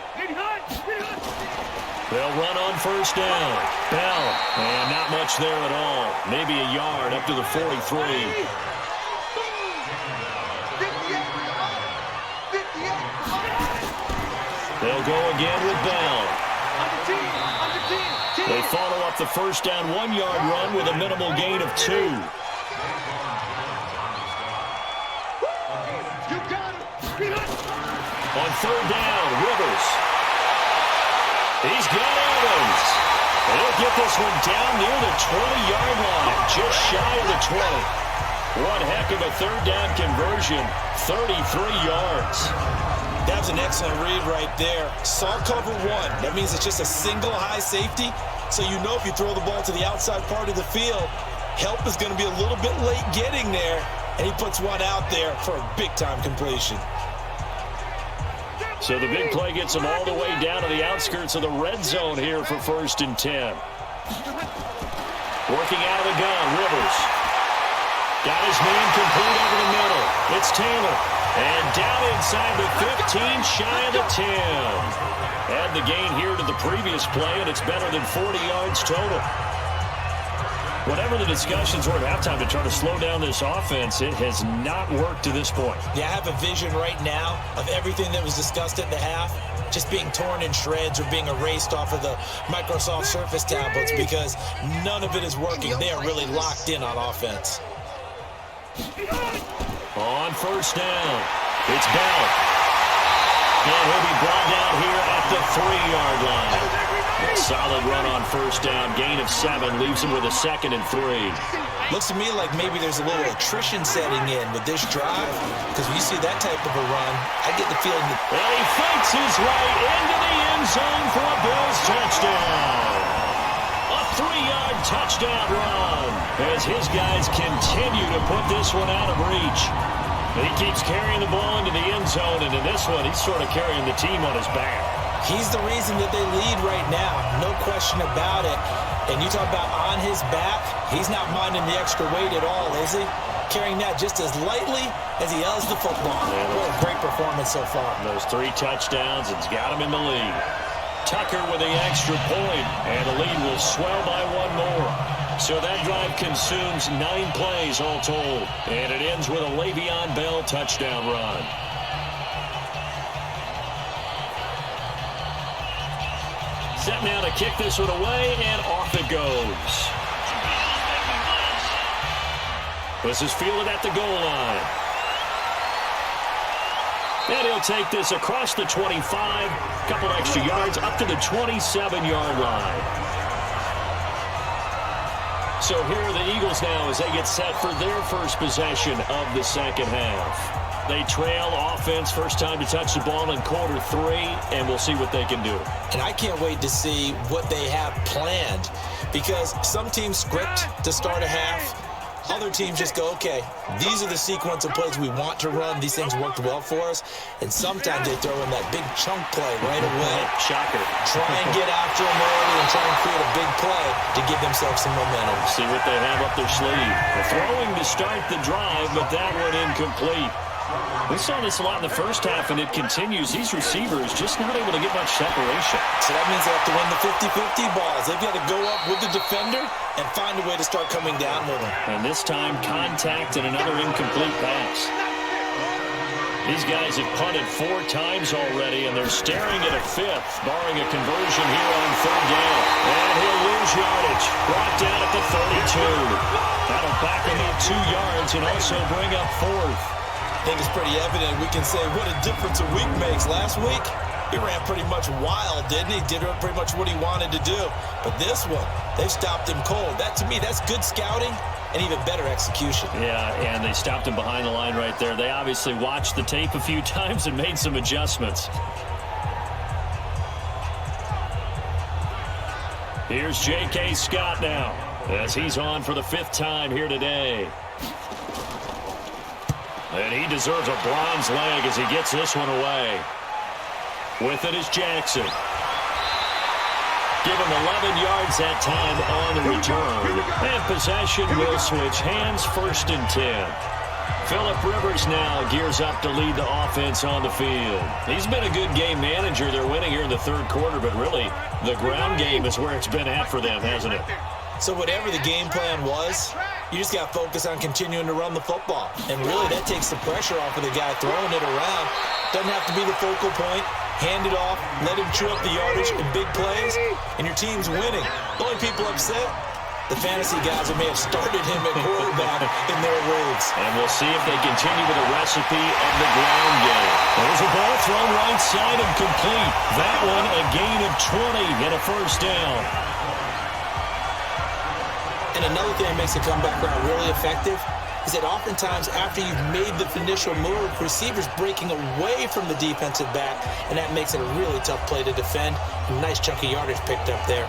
They'll run on first down. Bell, and not much there at all. Maybe a yard up to the 43. They'll go again with Bell. They follow up the first down 1-yard run with a minimal gain of 2. On third down, Rivers. He's got Evans. And he'll get this one down near the 20-yard line, just shy of the 20. One heck of a third down conversion, 33 yards. That's an excellent read right there. Saw cover 1. That means it's just a single high safety. So you know if you throw the ball to the outside part of the field, help is going to be a little bit late getting there. And he puts one out there for a big-time completion. So the big play gets him all the way down to the outskirts of the red zone here for 1st and 10. Working out of the gun, Rivers. Got his man complete over the middle. It's Taylor. And down inside the 15, shy of the 10. Add the gain here to the previous play, and it's better than 40 yards total. Whatever the discussions were at halftime to try to slow down this offense, it has not worked to this point. Yeah, I have a vision right now of everything that was discussed at the half just being torn in shreds or being erased off of the Microsoft Surface tablets because none of it is working. They are really locked in on offense. On first down, it's Bell. And he'll be brought down here at the 3-yard line. A solid run on first down, gain of 7, leaves him with a 2nd and 3. Looks to me like maybe there's a little attrition setting in with this drive because when you see that type of a run, I get the feeling that... Well, he fights his way into the end zone for a Bills touchdown. A 3-yard touchdown run as his guys continue to put this one out of reach. He keeps carrying the ball into the end zone, and in this one, he's sort of carrying the team on his back. He's the reason that they lead right now, no question about it. And you talk about on his back, he's not minding the extra weight at all, is he? Carrying that just as lightly as he does the football. What a great performance so far. Those 3 touchdowns, it's got him in the lead. Tucker with the extra point, and the lead will swell by 1 more. So that drive consumes 9 plays all told, and it ends with a Le'Veon Bell touchdown run. Set now to kick this one away, and off it goes. This is fielded at the goal line. And he'll take this across the 25, couple extra yards, up to the 27-yard line. So here are the Eagles now as they get set for their first possession of the second half. They trail offense, first time to touch the ball in quarter 3, and we'll see what they can do. And I can't wait to see what they have planned because some teams script to start a half. Other teams just go, okay, these are the sequence of plays we want to run. These things worked well for us. And sometimes they throw in that big chunk play right away. Shocker. Try and get after them early and try and create a big play to give themselves some momentum. See what they have up their sleeve. Throwing to start the drive, but that one incomplete. We saw this a lot in the first half, and it continues. These receivers just not able to get much separation. So that means they have to win the 50-50 balls. They've got to go up with the defender and find a way to start coming down with them. And this time, contact and another incomplete pass. These guys have punted 4 times already, and they're staring at a 5th, barring a conversion here on third down. And he'll lose yardage. Brought down at the 32. That'll back him up 2 yards and also bring up 4th. I think it's pretty evident we can say what a difference a week makes. Last week, He ran pretty much wild, didn't he? Did pretty much what he wanted to do. But this one, they've stopped him cold. That, to me, that's good scouting and even better execution. Yeah, and they stopped him behind the line right there. They obviously watched the tape a few times and made some adjustments. Here's J.K. Scott now, as he's on for the 5th time here today. And he deserves a bronze leg as he gets this one away. With it is Jackson. Give him 11 yards that time on the return. And possession will switch hands, 1st and 10. Phillip Rivers now gears up to lead the offense on the field. He's been a good game manager. They're winning here in the 3rd quarter, but really the ground game is where it's been at for them, hasn't it? So whatever the game plan was, you just got to focus on continuing to run the football. And really, that takes the pressure off of the guy throwing it around. Doesn't have to be the focal point. Hand it off, let him chew up the yardage in big plays, and your team's winning. The only people upset, the fantasy guys who may have started him at quarterback in their leagues. And we'll see if they continue with the recipe of the ground game. There's a ball thrown right side and complete. That one a gain of 20 and a 1st down. And another thing that makes the comeback route really effective is that oftentimes after you've made the initial move, receivers breaking away from the defensive back, and that makes it a really tough play to defend. A nice chunk of yardage picked up there.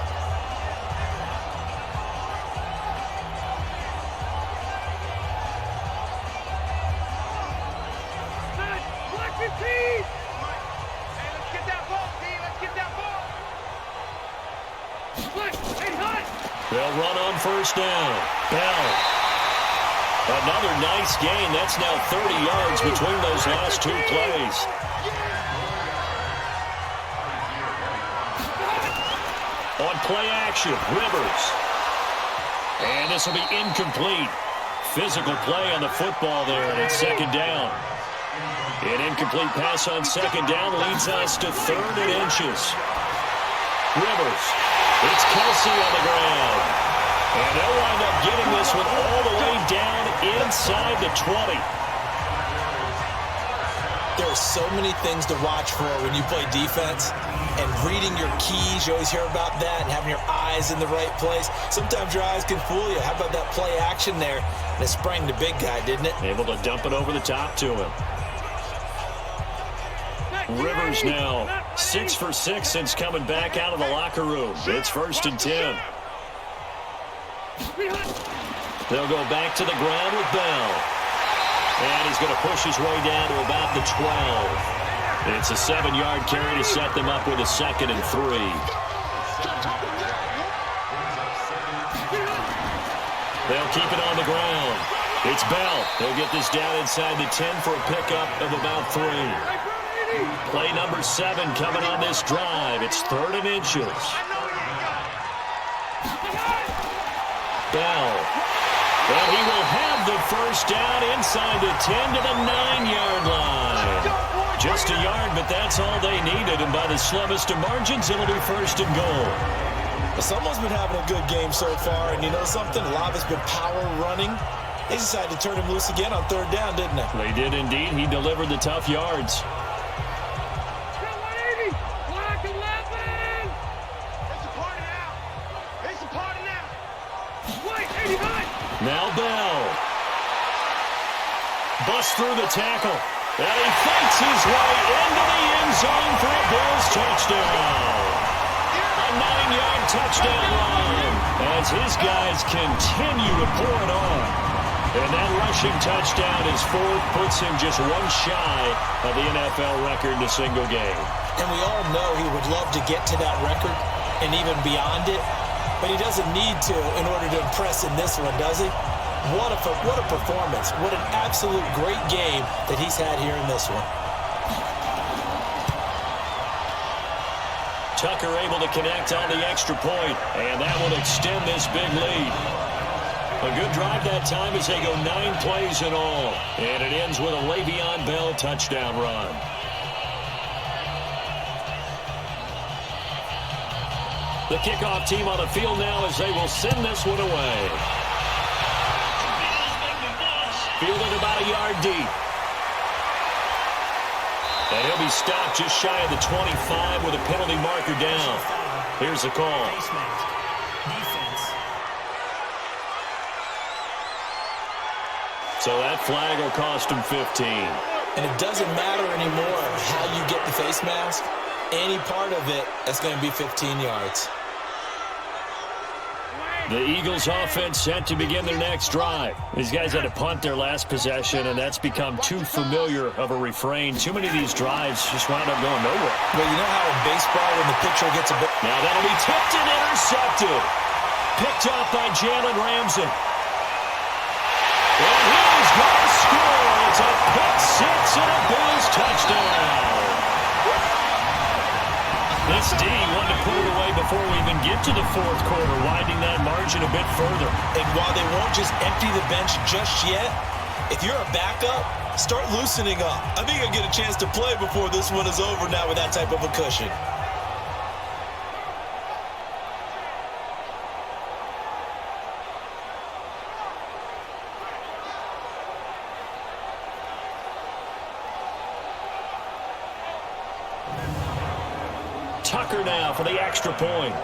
They'll run on 1st down. Bell. Another nice gain. That's now 30 yards between those last 2 plays. On play action, Rivers. And this will be incomplete. Physical play on the football there, and it's 2nd down. An incomplete pass on 2nd down leads us to 3rd and inches. Rivers. It's Kelsey on the ground. And they'll wind up getting this one all the way down inside the 20. There are so many things to watch for when you play defense. And reading your keys, you always hear about that, and having your eyes in the right place. Sometimes your eyes can fool you. How about that play action there? And it sprang the big guy, didn't it? Able to dump it over the top to him. Rivers now 6 for 6 since coming back out of the locker room. It's 1st and 10. They'll go back to the ground with Bell. And he's going to push his way down to about the 12. It's a 7-yard carry to set them up with a 2nd and 3. They'll keep it on the ground. It's Bell. He'll get this down inside the 10 for a pickup of about 3. Play number 7 coming on this drive. It's 3rd and inches. Bell. And he will have the 1st down inside the 10 to the 9-yard line. Just a yard, but that's all they needed. And by the slimmest of margins, it'll be 1st and goal. Well, someone's been having a good game so far. And you know something? A lot of it's been power running. They decided to turn him loose again on 3rd down, didn't they? They did indeed. He delivered the tough yards. Now Bell. Busts through the tackle. And he fights his way into the end zone for a Bills touchdown. A 9-yard touchdown run as his guys continue to pour it on. And that rushing touchdown is 4th, puts him just 1 shy of the NFL record in a single game. And we all know he would love to get to that record and even beyond it. But he doesn't need to in order to impress in this one, does he? What a performance. What an absolute great game that he's had here in this one. Tucker able to connect on the extra point, and that will extend this big lead. A good drive that time as they go 9 plays in all. And it ends with a Le'Veon Bell touchdown run. The kickoff team on the field now as they will send this one away. Fielded about a yard deep. And he'll be stopped just shy of the 25 with a penalty marker down. Here's the call. Face mask. Defense. So that flag will cost him 15. And it doesn't matter anymore how you get the face mask. Any part of it, that's going to be 15 yards. The Eagles offense set to begin their next drive. These guys had to punt their last possession, and that's become too familiar of a refrain. Too many of these drives just wound up going nowhere. Well, you know how in baseball when the pitcher gets a bit... Now that'll be tipped and intercepted. Picked up by Jalen Ramsey. And he's going to score. It's a pick six and a Bills touchdown. This D wanted to put it away before we even get to the fourth quarter, widening that margin a bit further. And while they won't just empty the bench just yet, if you're a backup, start loosening up. I think you'll get a chance to play before this one is over now with that type of a cushion. Tucker now for the extra point.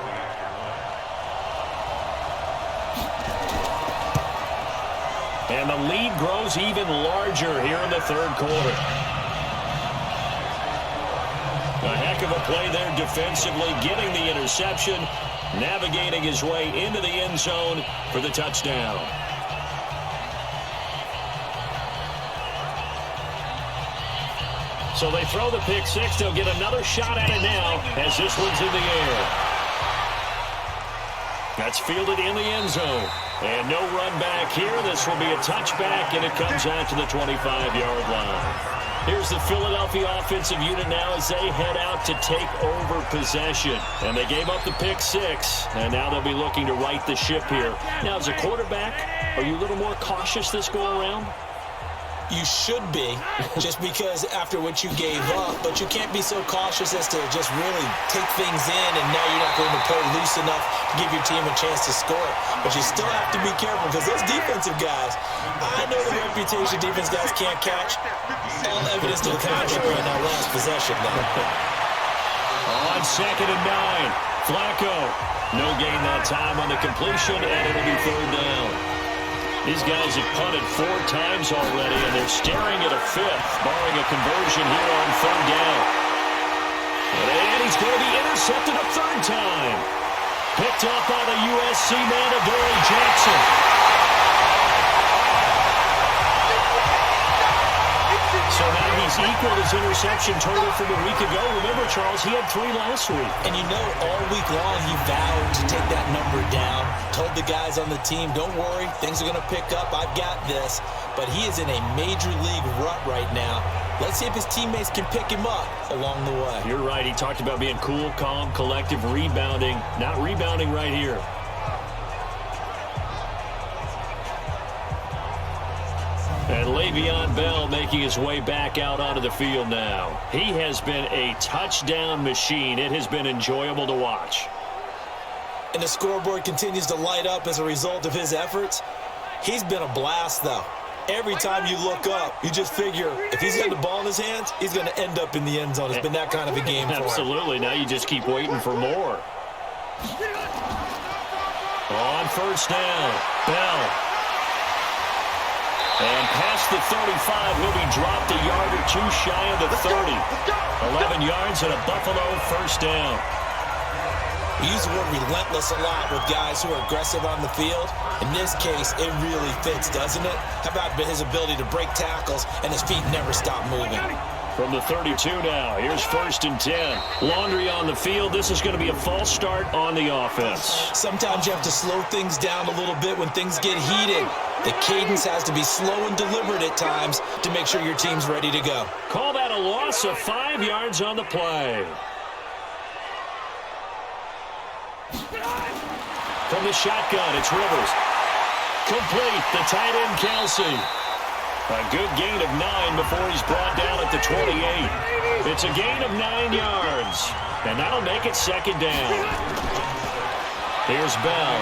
And the lead grows even larger here in the third quarter. A heck of a play there defensively, getting the interception, navigating his way into the end zone for the touchdown. So they throw the pick six. They'll get another shot at it now as this one's in the air. That's fielded in the end zone. And no run back here. This will be a touchback, and it comes out to the 25-yard line. Here's the Philadelphia offensive unit now as they head out to take over possession. And they gave up the pick six, and now they'll be looking to right the ship here. Now, as a quarterback, are you a little more cautious this go-around? You should be, just because after what you gave up, but you can't be so cautious as to just really take things in, and now you're not going to play loose enough to give your team a chance to score. But you still have to be careful, because those defensive guys, I know the reputation defense guys can't catch. All evidence to the contrary in that last possession now. On 2nd and 9, Flacco. No gain that time on the completion, and it'll be third down. These guys have punted 4 times already, and they're staring at a 5th, barring a conversion here on third down. And he's going to be intercepted a 3rd time. Picked up by the USC man, Adoree Jackson. So now he's equaled his interception total from a week ago. Remember, Charles, he had 3 last week. And you know, all week long he vowed to take that number down. Told the guys on the team, don't worry, things are going to pick up. I've got this. But he is in a major league rut right now. Let's see if his teammates can pick him up along the way. You're right. He talked about being cool, calm, collective, rebounding. Not rebounding right here. And Le'Veon Bell making his way back out onto the field now. He has been a touchdown machine. It has been enjoyable to watch. And the scoreboard continues to light up as a result of his efforts. He's been a blast, though. Every time you look up, you just figure if he's got the ball in his hands, he's going to end up in the end zone. It's been that kind of a game for him. Absolutely. Now you just keep waiting for more. On first down, Bell. And past the 35, he'll be dropped a yard or 2 shy of the 30. 11 yards and a Buffalo first down. We use the word relentless a lot with guys who are aggressive on the field. In this case, it really fits, doesn't it? How about his ability to break tackles and his feet never stop moving? From the 32 now, here's 1st and 10. Laundry on the field. This is going to be a false start on the offense. Sometimes you have to slow things down a little bit when things get heated. The cadence has to be slow and deliberate at times to make sure your team's ready to go. Call that a loss of 5 yards on the play. From the shotgun, it's Rivers. Complete, the tight end, Kelsey. A good gain of 9 before he's brought down at the 28. It's a gain of 9 yards, and that'll make it 2nd down. Here's Bell.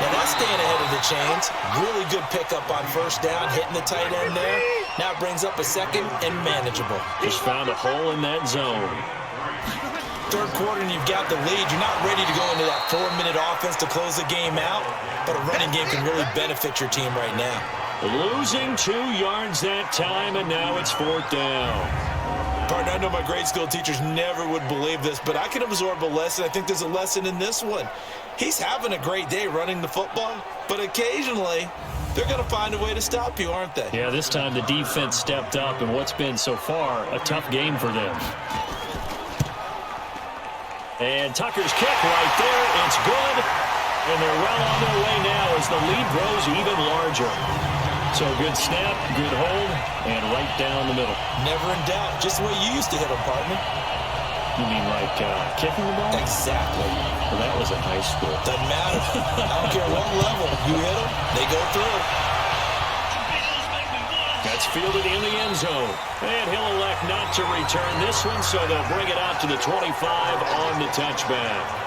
Now that's staying ahead of the chains. Really good pickup on first down, hitting the tight end there. Now it brings up a second and manageable. Just found a hole in that zone. Third quarter and you've got the lead. You're not ready to go into that 4-minute offense to close the game out, but a running game can really benefit your team right now. Losing 2 yards that time, and now it's 4th down. Partner, I know my grade school teachers never would believe this, but I can absorb a lesson. I think there's a lesson in this one. He's having a great day running the football, but occasionally they're going to find a way to stop you, aren't they? Yeah, this time the defense stepped up in what's been so far a tough game for them. And Tucker's kick right there. It's good. And they're well on their way now as the lead grows even larger. So good snap, good hold, and right down the middle. Never in doubt. Just the way you used to hit them, partner. You mean like kicking the ball? Exactly. Well, that was in high school. Doesn't matter. I don't care what level. You hit them, they go through. That's fielded in the end zone. And he'll elect not to return this one, so they'll bring it out to the 25 on the touchback.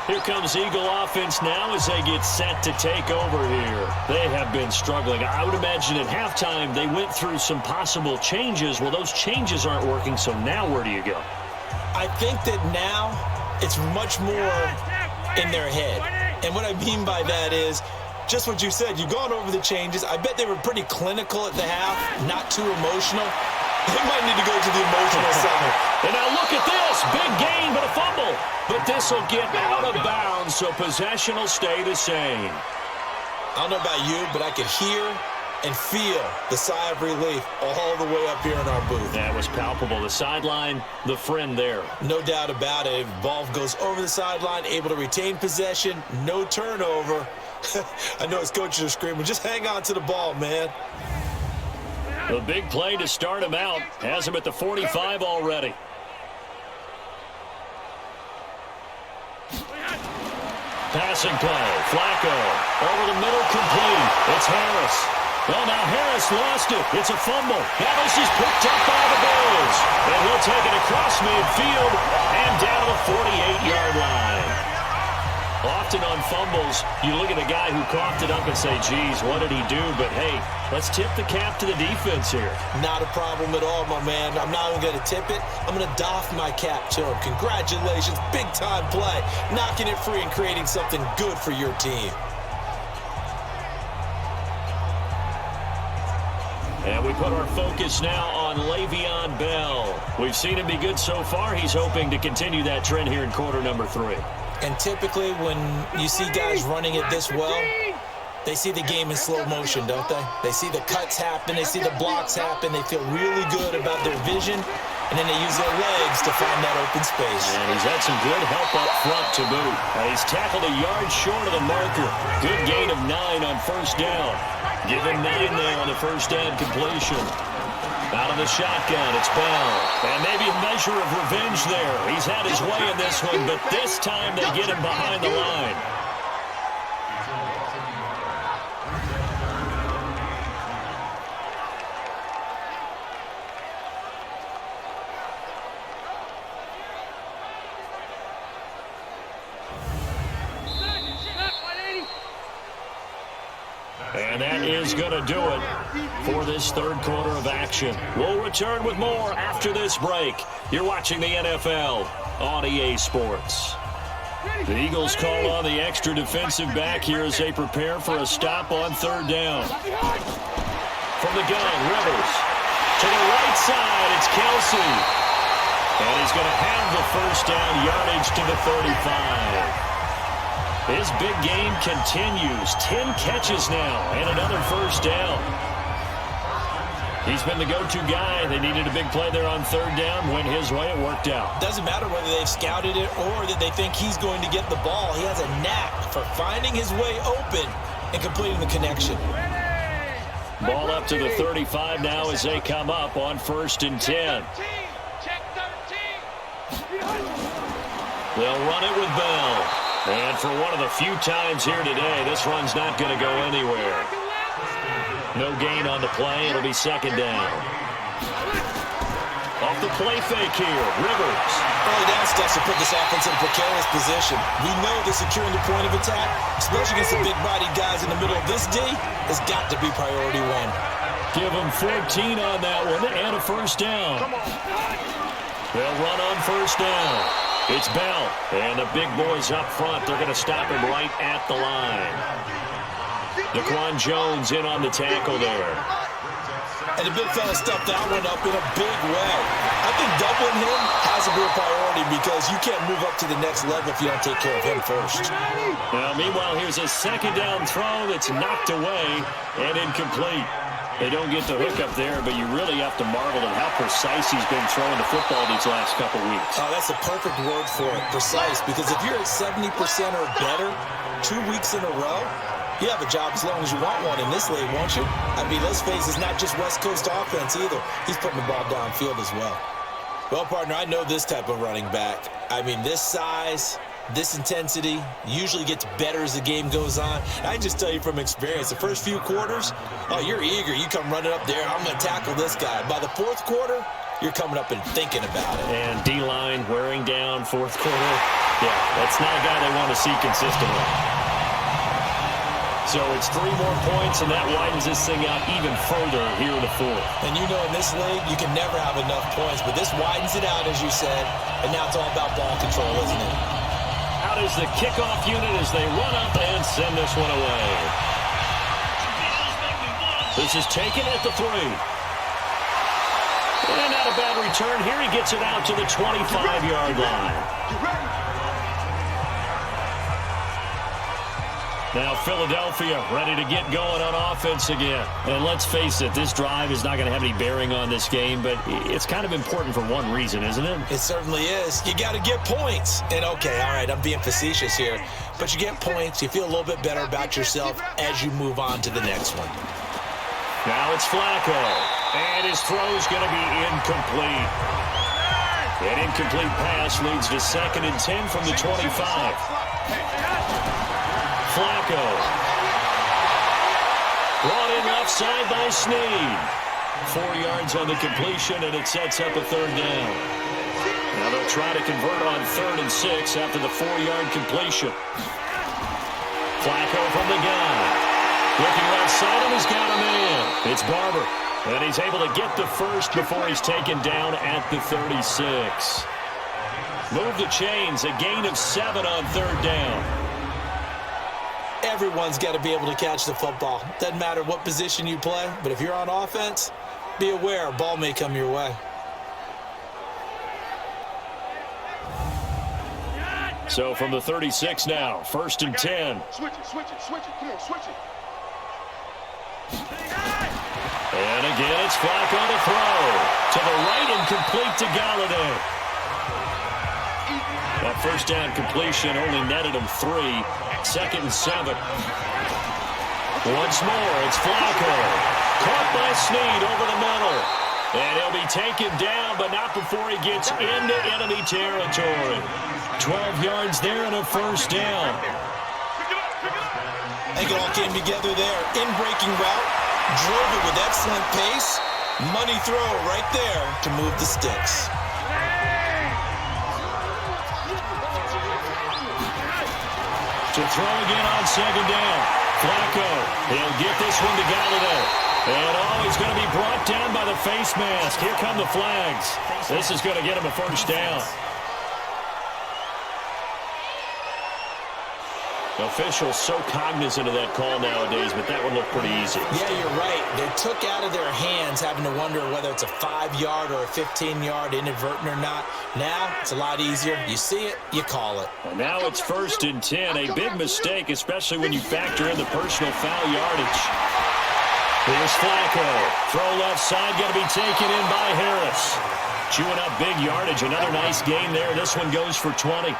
Here comes Eagle offense now as they get set to take over here. They have been struggling. I would imagine at halftime they went through some possible changes. Well, those changes aren't working, so now where do you go? I think that now it's much more in their head. And what I mean by that is just what you said. You've gone over the changes. I bet they were pretty clinical at the half, not too emotional. They might need to go to the emotional side. And now look at this. Big gain, but a fumble. But this will get out of bounds, so possession will stay the same. I don't know about you, but I could hear and feel the sigh of relief all the way up here in our booth. That was palpable. The sideline, the friend there. No doubt about it. Ball goes over the sideline, able to retain possession, no turnover. I know his coaches are screaming, just hang on to the ball, man. The big play to start him out. Has him at the 45 already. Passing play. Flacco. Over the middle, complete. It's Harris. Well, now Harris lost it. It's a fumble. Now this is picked up by the Bills. And he'll take it across midfield and down the 48-yard line. Often on fumbles, you look at the guy who coughed it up and say, geez, what did he do? But, hey, let's tip the cap to the defense here. Not a problem at all, my man. I'm not even going to tip it. I'm going to doff my cap to him. Congratulations. Big-time play. Knocking it free and creating something good for your team. And we put our focus now on Le'Veon Bell. We've seen him be good so far. He's hoping to continue that trend here in quarter number 3. And typically when you see guys running it this well, they see the game in slow motion, don't they? They see the cuts happen, they see the blocks happen, they feel really good about their vision, and then they use their legs to find that open space. And he's had some good help up front to boot. And he's tackled a yard short of the marker. Good gain of 9 on first down. Give him 9 there on the first down completion. Out of the shotgun, it's Bell. And maybe a measure of revenge there. He's had his way in this one, but this time they get him behind the line. And that is going to do it for this third quarter of action. We'll return with more after this break. You're watching the NFL on EA Sports. The Eagles call on the extra defensive back here as they prepare for a stop on third down. From the gun, Rivers. To the right side, it's Kelsey. And he's going to have the first down yardage to the 35. His big game continues. 10 catches now and another first down. He's been the go-to guy. They needed a big play there on third down. Went his way. It worked out. Doesn't matter whether they've scouted it or that they think he's going to get the ball. He has a knack for finding his way open and completing the connection. Ball up to the 35 now as they come up on 1st and 10. They'll run it with Bell. And for one of the few times here today, this run's not going to go anywhere. No gain on the play. It'll be second down. Off the play fake here, Rivers. Early down steps to put this offense in a precarious position. We know that securing the point of attack, especially against the big-bodied guys in the middle of this D, has got to be priority 1. Give them 14 on that one and a first down. They'll run on first down. It's Bell, and the big boys up front. They're going to stop him right at the line. Daquan Jones in on the tackle there. And the big fella stepped that one up in a big way. I think doubling him has to be a priority because you can't move up to the next level if you don't take care of him first. Now, meanwhile, here's a second down throw that's knocked away and incomplete. They don't get the hook up there, but you really have to marvel at how precise he's been throwing the football these last couple weeks. Oh, that's the perfect word for it, precise, because if you're at 70% or better 2 weeks in a row, you have a job as long as you want one in this league, won't you? I mean, let's face it, it's not just West Coast offense either. He's putting the ball downfield as well. Well, partner, I know this type of running back. I mean, this size, this intensity usually gets better as the game goes on. I can just tell you from experience, the first few quarters, oh, you're eager. You come running up there, I'm going to tackle this guy. By the fourth quarter, you're coming up and thinking about it. And D-line wearing down fourth quarter. Yeah, that's not a guy they want to see consistently. So it's 3 more points, and that widens this thing out even further here in the fourth. And you know in this league, you can never have enough points, but this widens it out, as you said, and now it's all about ball control, isn't it? Out is the kickoff unit as they run up and send this one away. This is taken at the 3. And not a bad return. Here he gets it out to the 25-yard line. Now Philadelphia ready to get going on offense again. And let's face it, this drive is not going to have any bearing on this game, but it's kind of important for one reason, isn't it? It certainly is. You got to get points. And okay, all right, I'm being facetious here, but you get points, you feel a little bit better about yourself as you move on to the next one. Now it's Flacco, and his throw's going to be incomplete. An incomplete pass leads to 2nd and 10 from the 25. Flacco. Brought in left side by Snead. 4 yards on the completion, and it sets up a 3rd down. Now they'll try to convert on 3rd and 6 after the 4-yard completion. Flacco from the gun. Looking right side, and he's got a man. It's Barber, and he's able to get the first before he's taken down at the 36. Move the chains, a gain of 7 on 3rd down. Everyone's got to be able to catch the football. Doesn't matter what position you play, but if you're on offense, be aware a ball may come your way. So from the 36 now, 1st and 10. Switch it. Come on, switch it. And again, it's Flacco to throw. To the right and complete to Galladay. That first down completion only netted him 3. 2nd and 7. Once more, it's Flacco. Caught by Snead over the middle. And he'll be taken down, but not before he gets into enemy territory. 12 yards there and a first down. I think it all came together there. In-breaking route, drove it with excellent pace. Money throw right there to move the sticks. To throw again on 2nd down. Flacco, he'll get this one to Galladay. And he's going to be brought down by the face mask. Here come the flags. This is going to get him a first down. Officials so cognizant of that call nowadays, but that one looked pretty easy. Yeah, you're right. They took out of their hands having to wonder whether it's a 5-yard or a 15-yard inadvertent or not. Now, it's a lot easier. You see it, you call it. And now it's 1st and 10. A big mistake, especially when you factor in the personal foul yardage. Here's Flacco. Throw left side, going to be taken in by Harris. Chewing up big yardage. Another nice gain there. This one goes for 20.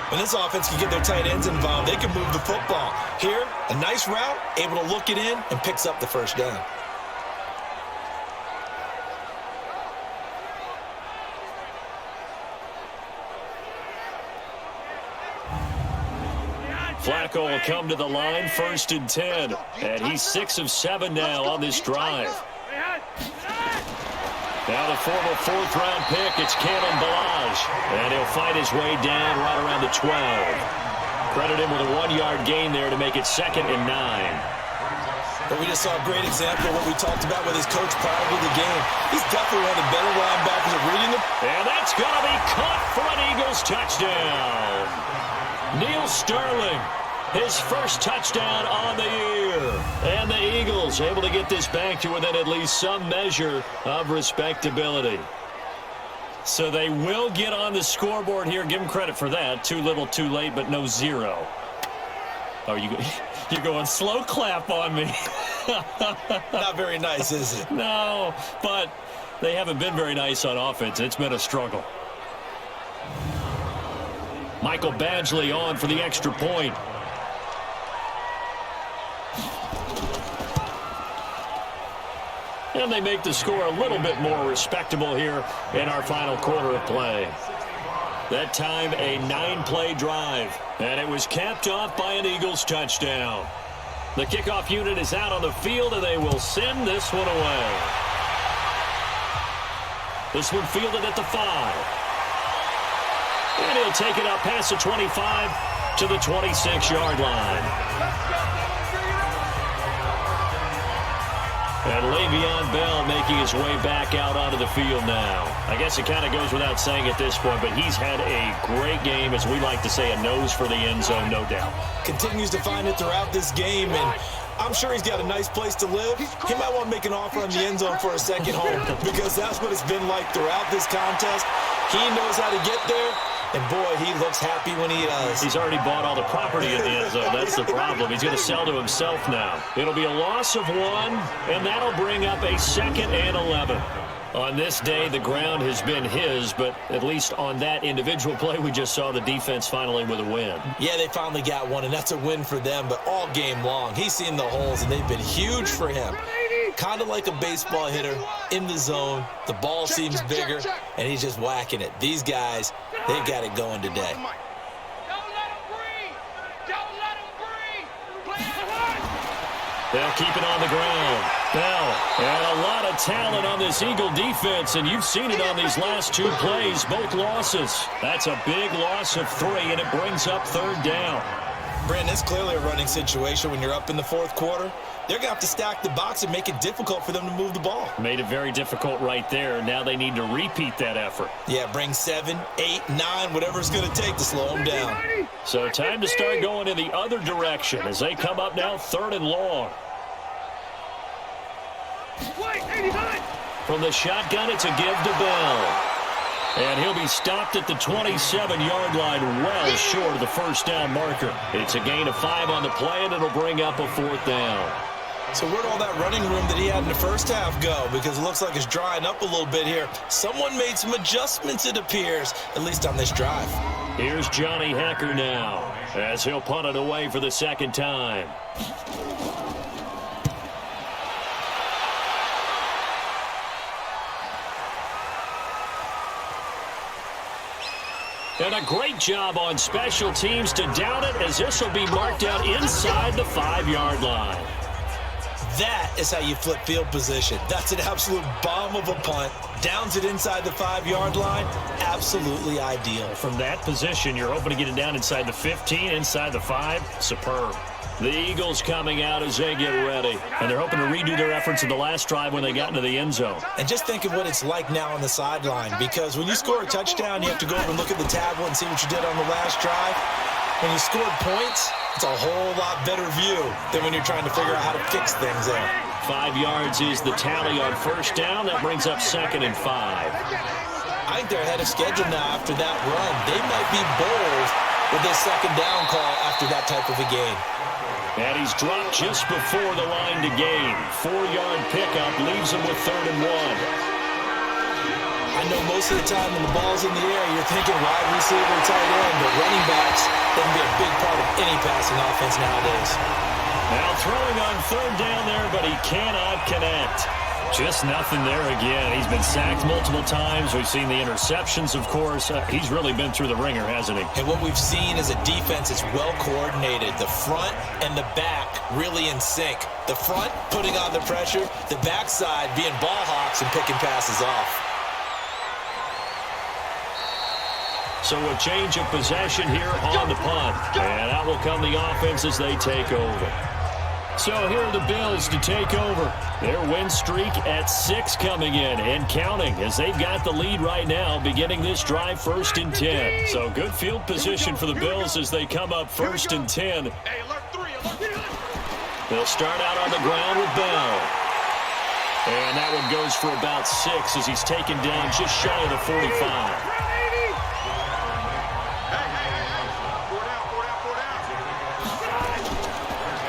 When this offense can get their tight ends involved, they can move the football. Here, a nice route, able to look it in, and picks up the first down. Flacco will come to the line, 1st and 10. And he's 6 of 7 now on this drive. Now the former 4th-round pick, it's Kalen Ballage. And he'll fight his way down right around the 12. Credit him with a 1-yard gain there to make it 2nd and 9. But we just saw a great example of what we talked about with his coach prior to the game. He's definitely one of the better linebackers at reading them. And that's going to be caught for an Eagles touchdown. Neil Sterling, his first touchdown on the year. And the Eagles able to get this back to within at least some measure of respectability. So they will get on the scoreboard here. Give them credit for that. Too little, too late, but no zero. Oh, you're going slow clap on me. Not very nice, is it? No, but they haven't been very nice on offense. It's been a struggle. Michael Badgley on for the extra point. And they make the score a little bit more respectable here in our final quarter of play. That time, a 9-play drive. And it was capped off by an Eagles touchdown. The kickoff unit is out on the field, and they will send this one away. This one fielded at the 5. And he'll take it up past the 25 to the 26-yard line. And Le'Veon Bell making his way back out onto the field now. I guess it kind of goes without saying at this point, but he's had a great game, as we like to say, a nose for the end zone, no doubt. Continues to find it throughout this game, and I'm sure he's got a nice place to live. He might want to make an offer on the end zone for a second home, because that's what it's been like throughout this contest. He knows how to get there. And, boy, he looks happy when he does. He's already bought all the property in the end zone. That's the problem. He's going to sell to himself now. It'll be a loss of 1, and that'll bring up a 2nd and 11. On this day, the ground has been his, but at least on that individual play, we just saw the defense finally with a win. Yeah, they finally got one, and that's a win for them. But all game long, he's seen the holes, and they've been huge for him. Kind of like a baseball hitter in the zone. The ball seems bigger, and he's just whacking it. These guys, they've got it going today. Don't let him breathe. Don't let him breathe. They'll keep it on the ground. Bell, and a lot of talent on this Eagle defense, and you've seen it on these last 2 plays, both losses. That's a big loss of 3, and it brings up 3rd down. Brandon, it's clearly a running situation when you're up in the 4th quarter. They're going to have to stack the box and make it difficult for them to move the ball. Made it very difficult right there. Now they need to repeat that effort. Yeah, bring 7, 8, 9, whatever it's going to take to slow them down. So time to start going in the other direction as they come up now 3rd and long. From the shotgun, it's a give to Bell. And he'll be stopped at the 27-yard line, well short of the first down marker. It's a gain of 5 on the play, and it'll bring up a 4th down. So where'd all that running room that he had in the first half go? Because it looks like it's drying up a little bit here. Someone made some adjustments, it appears, at least on this drive. Here's Johnny Hecker now, as he'll punt it away for the 2nd time. And a great job on special teams to down it, as this will be marked out inside the 5-yard line. That is how you flip field position. That's an absolute bomb of a punt. Downs it inside the 5-yard line. Absolutely ideal. From that position, you're hoping to get it down inside the 15, inside the 5. Superb. The Eagles coming out as they get ready. And they're hoping to redo their efforts in the last drive when they got into the end zone. And just think of what it's like now on the sideline, because when you score a touchdown, you have to go over and look at the tablet and see what you did on the last drive. When you scored points, it's a whole lot better view than when you're trying to figure out how to fix things there. 5 yards is the tally on first down. That brings up 2nd and 5. I think they're ahead of schedule now after that run. They might be bold with this 2nd down call after that type of a game. And he's dropped just before the line to gain. 4-yard pickup leaves him with 3rd and 1. I know most of the time when the ball's in the air, you're thinking wide receiver, tight end, but running backs, they can be a big part of any passing offense nowadays. Now throwing on 3rd down there, but he cannot connect. Just nothing there again. He's been sacked multiple times. We've seen the interceptions, of course. He's really been through the ringer, hasn't he? And what we've seen is a defense that's well coordinated. The front and the back really in sync. The front putting on the pressure, the backside being ball hawks and picking passes off. So a change of possession here on the punt. And out will come the offense as they take over. So here are the Bills to take over. Their win streak at 6 coming in and counting as they've got the lead right now beginning this drive 1st and 10. So good field position for the Bills as they come up 1st and 10. They'll start out on the ground with Bell. And that one goes for about 6 as he's taken down just shy of the 45.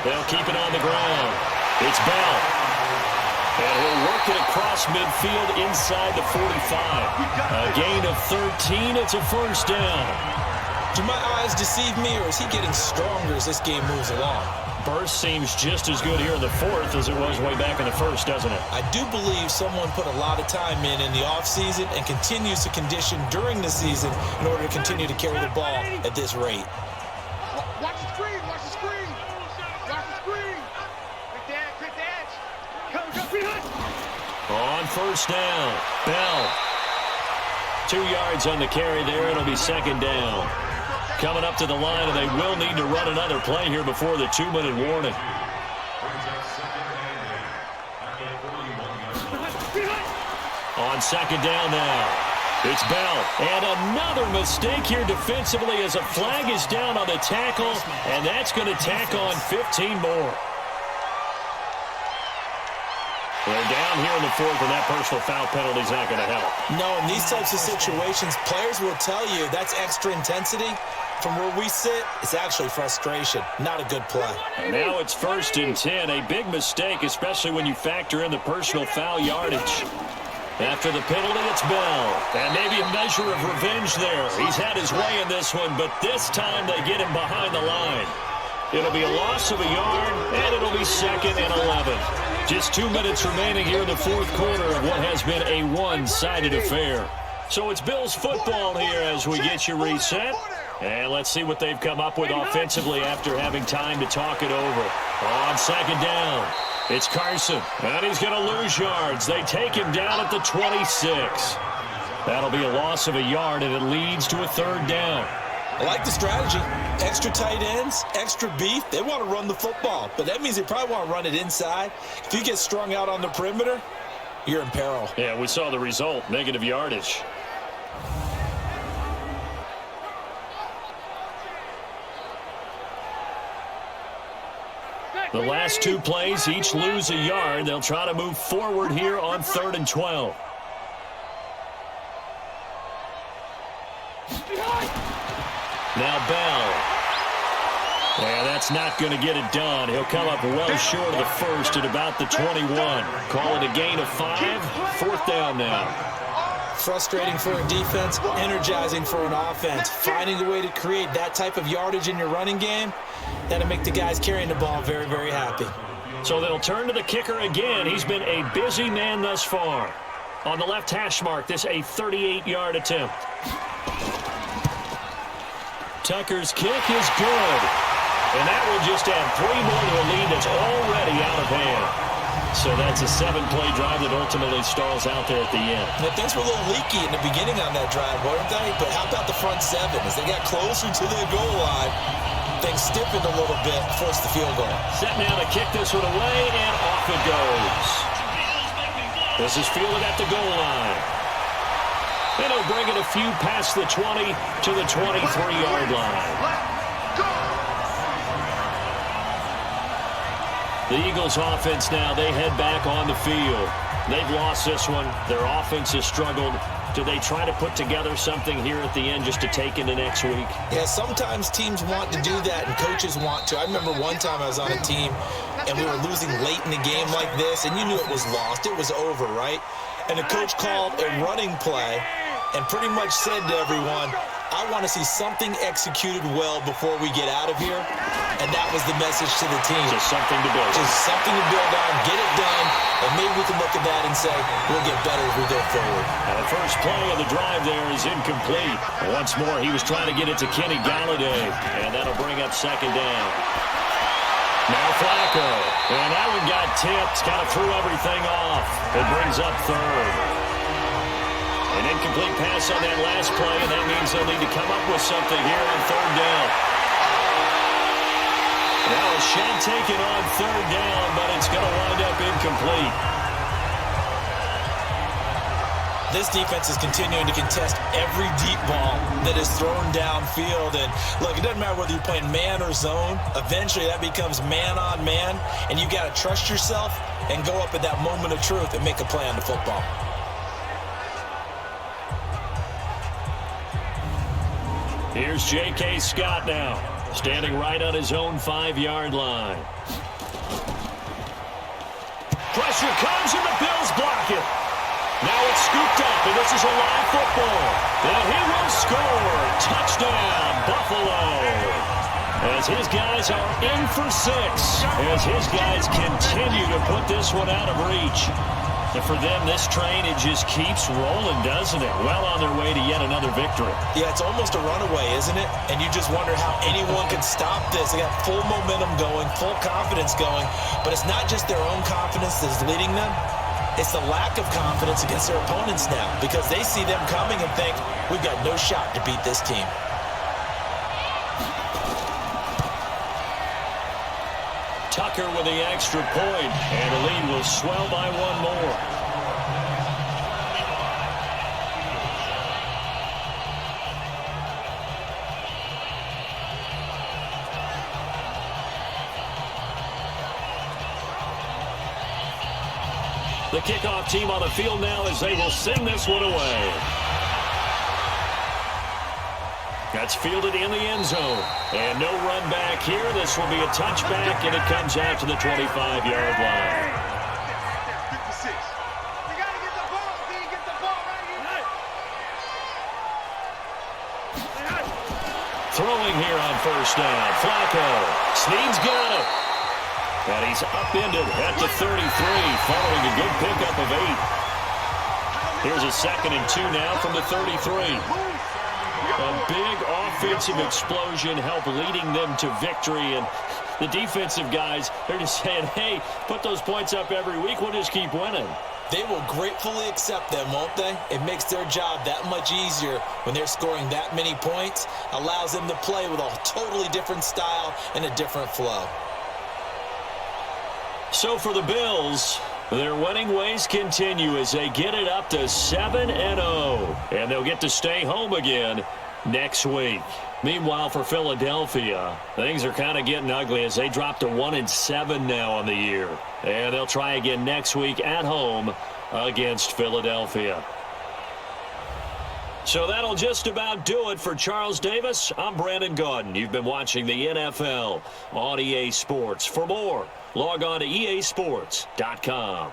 They'll keep it on the ground. It's Bell. And he'll work it across midfield inside the 45. A gain of 13. It's a 1st down. Do my eyes deceive me, or is he getting stronger as this game moves along? Burst seems just as good here in the 4th as it was way back in the 1st, doesn't it? I do believe someone put a lot of time in the offseason and continues to condition during the season in order to continue to carry the ball at this rate. Watch the screen, watch the screen. Watch the screen. Quick dance. Come, On 1st down, Bell. 2 yards on the carry there. It'll be 2nd down. Coming up to the line, and they will need to run another play here before the 2-minute warning. On 2nd down now, it's Bell. And another mistake here defensively as a flag is down on the tackle, and that's going to tack on 15 more. They're down here in the 4th, and that personal foul penalty is not going to help. No, in these types of situations, players will tell you that's extra intensity. From where we sit, it's actually frustration. Not a good play. And now it's 1st and 10. A big mistake, especially when you factor in the personal foul yardage. After the penalty, it's Bell. And maybe a measure of revenge there. He's had his way in this one, but this time they get him behind the line. It'll be a loss of a yard, and it'll be 2nd and 11. Just 2 minutes remaining here in the 4th quarter of what has been a one-sided affair. So it's Bills football here as we get you reset. And let's see what they've come up with offensively after having time to talk it over. On 2nd down, it's Carson. And he's going to lose yards. They take him down at the 26. That'll be a loss of a yard, and it leads to a 3rd down. I like the strategy. Extra tight ends, extra beef. They want to run the football, but that means they probably want to run it inside. If you get strung out on the perimeter, you're in peril. Yeah, we saw the result, negative yardage. The last 2 plays each lose a yard. They'll try to move forward here on 3rd and 12. Now Bell. And that's not going to get it done. He'll come up well short of the 1st at about the 21. Call it a gain of 5. 4th down now. Frustrating for a defense, energizing for an offense. Finding a way to create that type of yardage in your running game, that'll make the guys carrying the ball very, very happy. So they'll turn to the kicker again. He's been a busy man thus far. On the left hash mark, this a 38-yard attempt. Tucker's kick is good. And that will just add 3 more to a lead that's already out of hand. So that's a 7-play drive that ultimately stalls out there at the end. Now, things were a little leaky in the beginning on that drive, weren't they? But how about the front 7? As they got closer to the goal line, things stiffened a little bit, forced the field goal. Set now to kick this one away, and off it goes. This is fielded at the goal line. And he'll bring it a few past the 20 to the 23-yard line. The Eagles offense now, they head back on the field. They've lost this one. Their offense has struggled. Do they try to put together something here at the end just to take into next week? Yeah, sometimes teams want to do that and coaches want to. I remember one time I was on a team and we were losing late in the game like this, and you knew it was lost. It was over, right? And the coach called a running play and pretty much said to everyone, I want to see something executed well before we get out of here. And that was the message to the team. Just something to build on. Just something to build on, get it done, and maybe we can look at that and say, we'll get better as we go forward. And the first play of the drive there is incomplete. Once more, he was trying to get it to Kenny Galladay, and that'll bring up 2nd down. Now Flacco, and that one got tipped, kind of threw everything off. It brings up 3rd. An incomplete pass on that last play, and that means they'll need to come up with something here on 3rd down. Now a shot taken on third down, but it's going to wind up incomplete. This defense is continuing to contest every deep ball that is thrown downfield. And look, it doesn't matter whether you're playing man or zone. Eventually that becomes man on man, and you got to trust yourself and go up at that moment of truth and make a play on the football. Here's J.K. Scott now, standing right on his own 5-yard line. Pressure comes and the Bills block it. Now it's scooped up, and this is a live football. And he will score. Touchdown, Buffalo. As his guys are in for 6. As his guys continue to put this one out of reach. And for them, this train, it just keeps rolling, doesn't it? Well on their way to yet another victory. Yeah, it's almost a runaway, isn't it? And you just wonder how anyone can stop this. They got full momentum going, full confidence going. But it's not just their own confidence that's leading them. It's the lack of confidence against their opponents now, because they see them coming and think, we've got no shot to beat this team. Tucker with the extra point, and the lead will swell by one more. The kickoff team on the field now as they will send this one away. That's fielded in the end zone. And no run back here. This will be a touchback, and it comes out to the 25-yard line. 56. You got to get the ball, D. Get the ball right here. Throwing here on first down. Flacco. Snead's got it. And he's upended at the 33, following a good pickup of 8. Here's a 2nd and 2 now from the 33. A big offensive explosion helped leading them to victory. And the defensive guys, they're just saying, hey, put those points up every week. We'll just keep winning. They will gratefully accept them, won't they? It makes their job that much easier when they're scoring that many points. Allows them to play with a totally different style and a different flow. So for the Bills, their winning ways continue as they get it up to 7-0. And they'll get to stay home again next week. Meanwhile, for Philadelphia, things are kind of getting ugly as they drop to 1-7 now on the year. And they'll try again next week at home against Philadelphia. So that'll just about do it for Charles Davis. I'm Brandon Gaudin. You've been watching the NFL on EA Sports. For more, log on to easports.com.